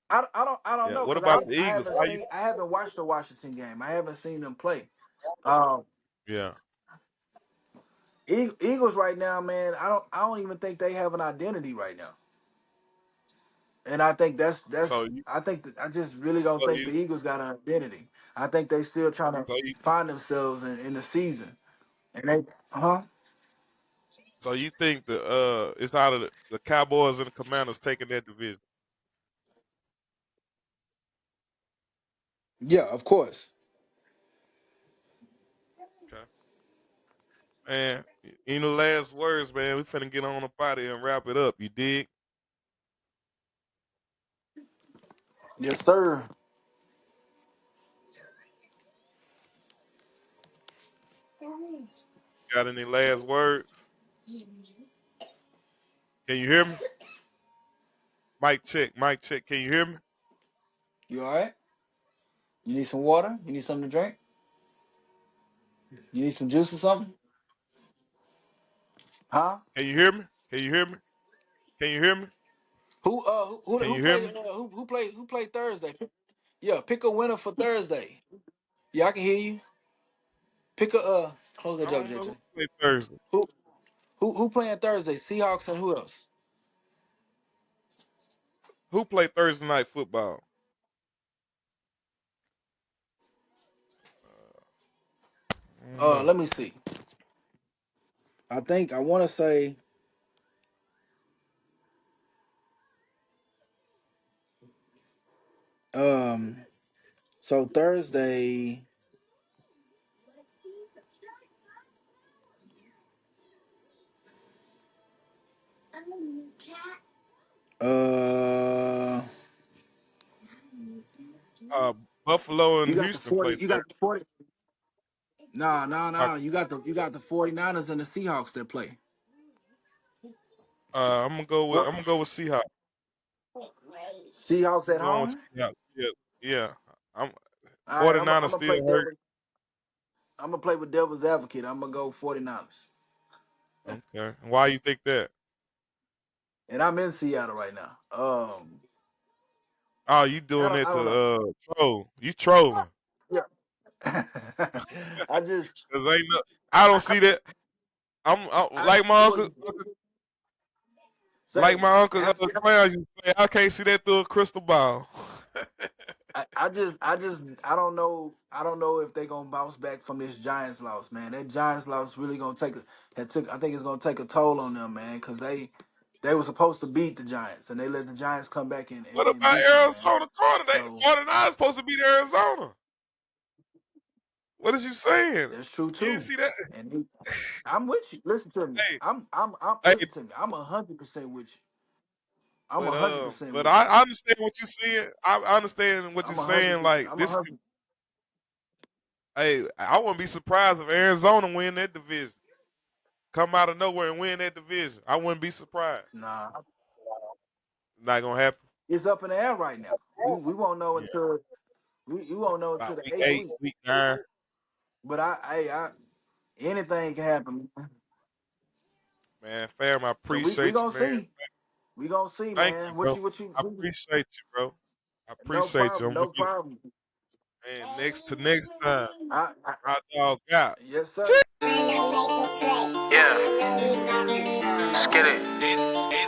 [SPEAKER 3] I don't
[SPEAKER 4] Yeah.
[SPEAKER 3] know
[SPEAKER 4] What
[SPEAKER 3] because
[SPEAKER 4] about the Eagles? How you?
[SPEAKER 3] I haven't watched the Washington game. I haven't seen them play. Um,
[SPEAKER 4] Yeah.
[SPEAKER 3] Eagles right now, man. I don't even think they have an identity right now. And I think
[SPEAKER 4] So you,
[SPEAKER 3] I just really don't
[SPEAKER 4] so
[SPEAKER 3] think
[SPEAKER 4] you,
[SPEAKER 3] the Eagles got an identity. I think they still trying to
[SPEAKER 4] so you,
[SPEAKER 3] find themselves in the season. And they, huh?
[SPEAKER 4] so you think it's out of the Cowboys and the Commanders taking that division?
[SPEAKER 3] Yeah, of course.
[SPEAKER 4] Okay. Man, in the last words, man, we finna get on up out of here and wrap it up. You dig?
[SPEAKER 3] Yes, sir.
[SPEAKER 4] Got any last words? Can you hear me? Mic check. Mic check. Can you hear me?
[SPEAKER 3] You all right? You need some water? You need something to drink? You need some juice or something? Huh?
[SPEAKER 4] Can you hear me? Can you hear me? Can you hear me? Can
[SPEAKER 3] Who
[SPEAKER 4] you hear
[SPEAKER 3] played
[SPEAKER 4] me?
[SPEAKER 3] who played Thursday? Yeah, pick a winner for Thursday. Yeah, I can hear you. Pick a close that
[SPEAKER 4] I
[SPEAKER 3] joke,
[SPEAKER 4] don't know who
[SPEAKER 3] JJ.
[SPEAKER 4] played Thursday.
[SPEAKER 3] Who who playing Thursday? Seahawks and who else?
[SPEAKER 4] Who played Thursday night football? I don't know.
[SPEAKER 3] Let me see. I want to say um so Thursday uh
[SPEAKER 4] Uh, Buffalo
[SPEAKER 3] You
[SPEAKER 4] and
[SPEAKER 3] got the
[SPEAKER 4] Houston
[SPEAKER 3] 40.
[SPEAKER 4] play
[SPEAKER 3] You
[SPEAKER 4] Thursday.
[SPEAKER 3] got the 40. Nah, nah,
[SPEAKER 4] Uh,
[SPEAKER 3] nah. You got the 49ers and the Seahawks that play.
[SPEAKER 4] I'm gonna go with Seahawks.
[SPEAKER 3] Seahawks
[SPEAKER 4] I'm
[SPEAKER 3] at
[SPEAKER 4] going with
[SPEAKER 3] home.
[SPEAKER 4] Seahawks. Yeah, yeah. I'm
[SPEAKER 3] All right, I'm
[SPEAKER 4] 49ers
[SPEAKER 3] gonna play
[SPEAKER 4] still hurt.
[SPEAKER 3] devil. I'm gonna play with devil's advocate. I'm gonna go 49ers.
[SPEAKER 4] Okay. Why you think that?
[SPEAKER 3] And I'm in Seattle right now.
[SPEAKER 4] Oh, you doing that
[SPEAKER 3] I
[SPEAKER 4] to
[SPEAKER 3] don't know.
[SPEAKER 4] troll? You trolling?
[SPEAKER 3] Yeah. I just
[SPEAKER 4] Cause ain't no,
[SPEAKER 3] I,
[SPEAKER 4] I don't
[SPEAKER 3] I
[SPEAKER 4] see that.
[SPEAKER 3] I
[SPEAKER 4] Like my
[SPEAKER 3] look
[SPEAKER 4] like
[SPEAKER 3] say
[SPEAKER 4] my uncle
[SPEAKER 3] after
[SPEAKER 4] Clowns used to say, I can't see that through a crystal ball.
[SPEAKER 3] I don't know if they gonna bounce back from this Giants loss, man. That Giants loss really gonna I think it's gonna take a toll on them, man, because they were supposed to beat the Giants and they let the Giants come back
[SPEAKER 4] What
[SPEAKER 3] and
[SPEAKER 4] about
[SPEAKER 3] beat them, man.
[SPEAKER 4] Arizona Cardinals?
[SPEAKER 3] So
[SPEAKER 4] 49 supposed to beat Arizona. What is you saying?
[SPEAKER 3] that's true
[SPEAKER 4] You didn't
[SPEAKER 3] too.
[SPEAKER 4] see that?
[SPEAKER 3] And I'm with you. Listen to me.
[SPEAKER 4] Hey,
[SPEAKER 3] I'm
[SPEAKER 4] hey,
[SPEAKER 3] listen to me. I'm 100% with you. I'm
[SPEAKER 4] but
[SPEAKER 3] 100%
[SPEAKER 4] but
[SPEAKER 3] with you.
[SPEAKER 4] I understand what you're saying. I understand what you're
[SPEAKER 3] I'm 100%.
[SPEAKER 4] saying. Like
[SPEAKER 3] I'm
[SPEAKER 4] this,
[SPEAKER 3] 100.
[SPEAKER 4] hey, I wouldn't be surprised if Arizona win that division. Come out of nowhere and win that division. I wouldn't be surprised.
[SPEAKER 3] Nah,
[SPEAKER 4] Not gonna happen.
[SPEAKER 3] it's up in the air right now. We won't know
[SPEAKER 4] Yeah,
[SPEAKER 3] until we won't know until
[SPEAKER 4] about
[SPEAKER 3] the
[SPEAKER 4] week
[SPEAKER 3] eighth
[SPEAKER 4] 8,
[SPEAKER 3] week.
[SPEAKER 4] week 9.
[SPEAKER 3] But I anything can happen. Man.
[SPEAKER 4] Man, fam, I
[SPEAKER 3] So we
[SPEAKER 4] appreciate you,
[SPEAKER 3] gonna
[SPEAKER 4] man.
[SPEAKER 3] see. We gonna see,
[SPEAKER 4] Thank you,
[SPEAKER 3] man.
[SPEAKER 4] bro.
[SPEAKER 3] What you
[SPEAKER 4] I appreciate you, bro. I
[SPEAKER 3] no
[SPEAKER 4] appreciate you.
[SPEAKER 3] problem,
[SPEAKER 4] I'm gonna
[SPEAKER 3] no
[SPEAKER 4] get,
[SPEAKER 3] problem.
[SPEAKER 4] man, next time.
[SPEAKER 3] I
[SPEAKER 4] Hot dog out.
[SPEAKER 3] yes sir.
[SPEAKER 1] Yeah. Let's get it.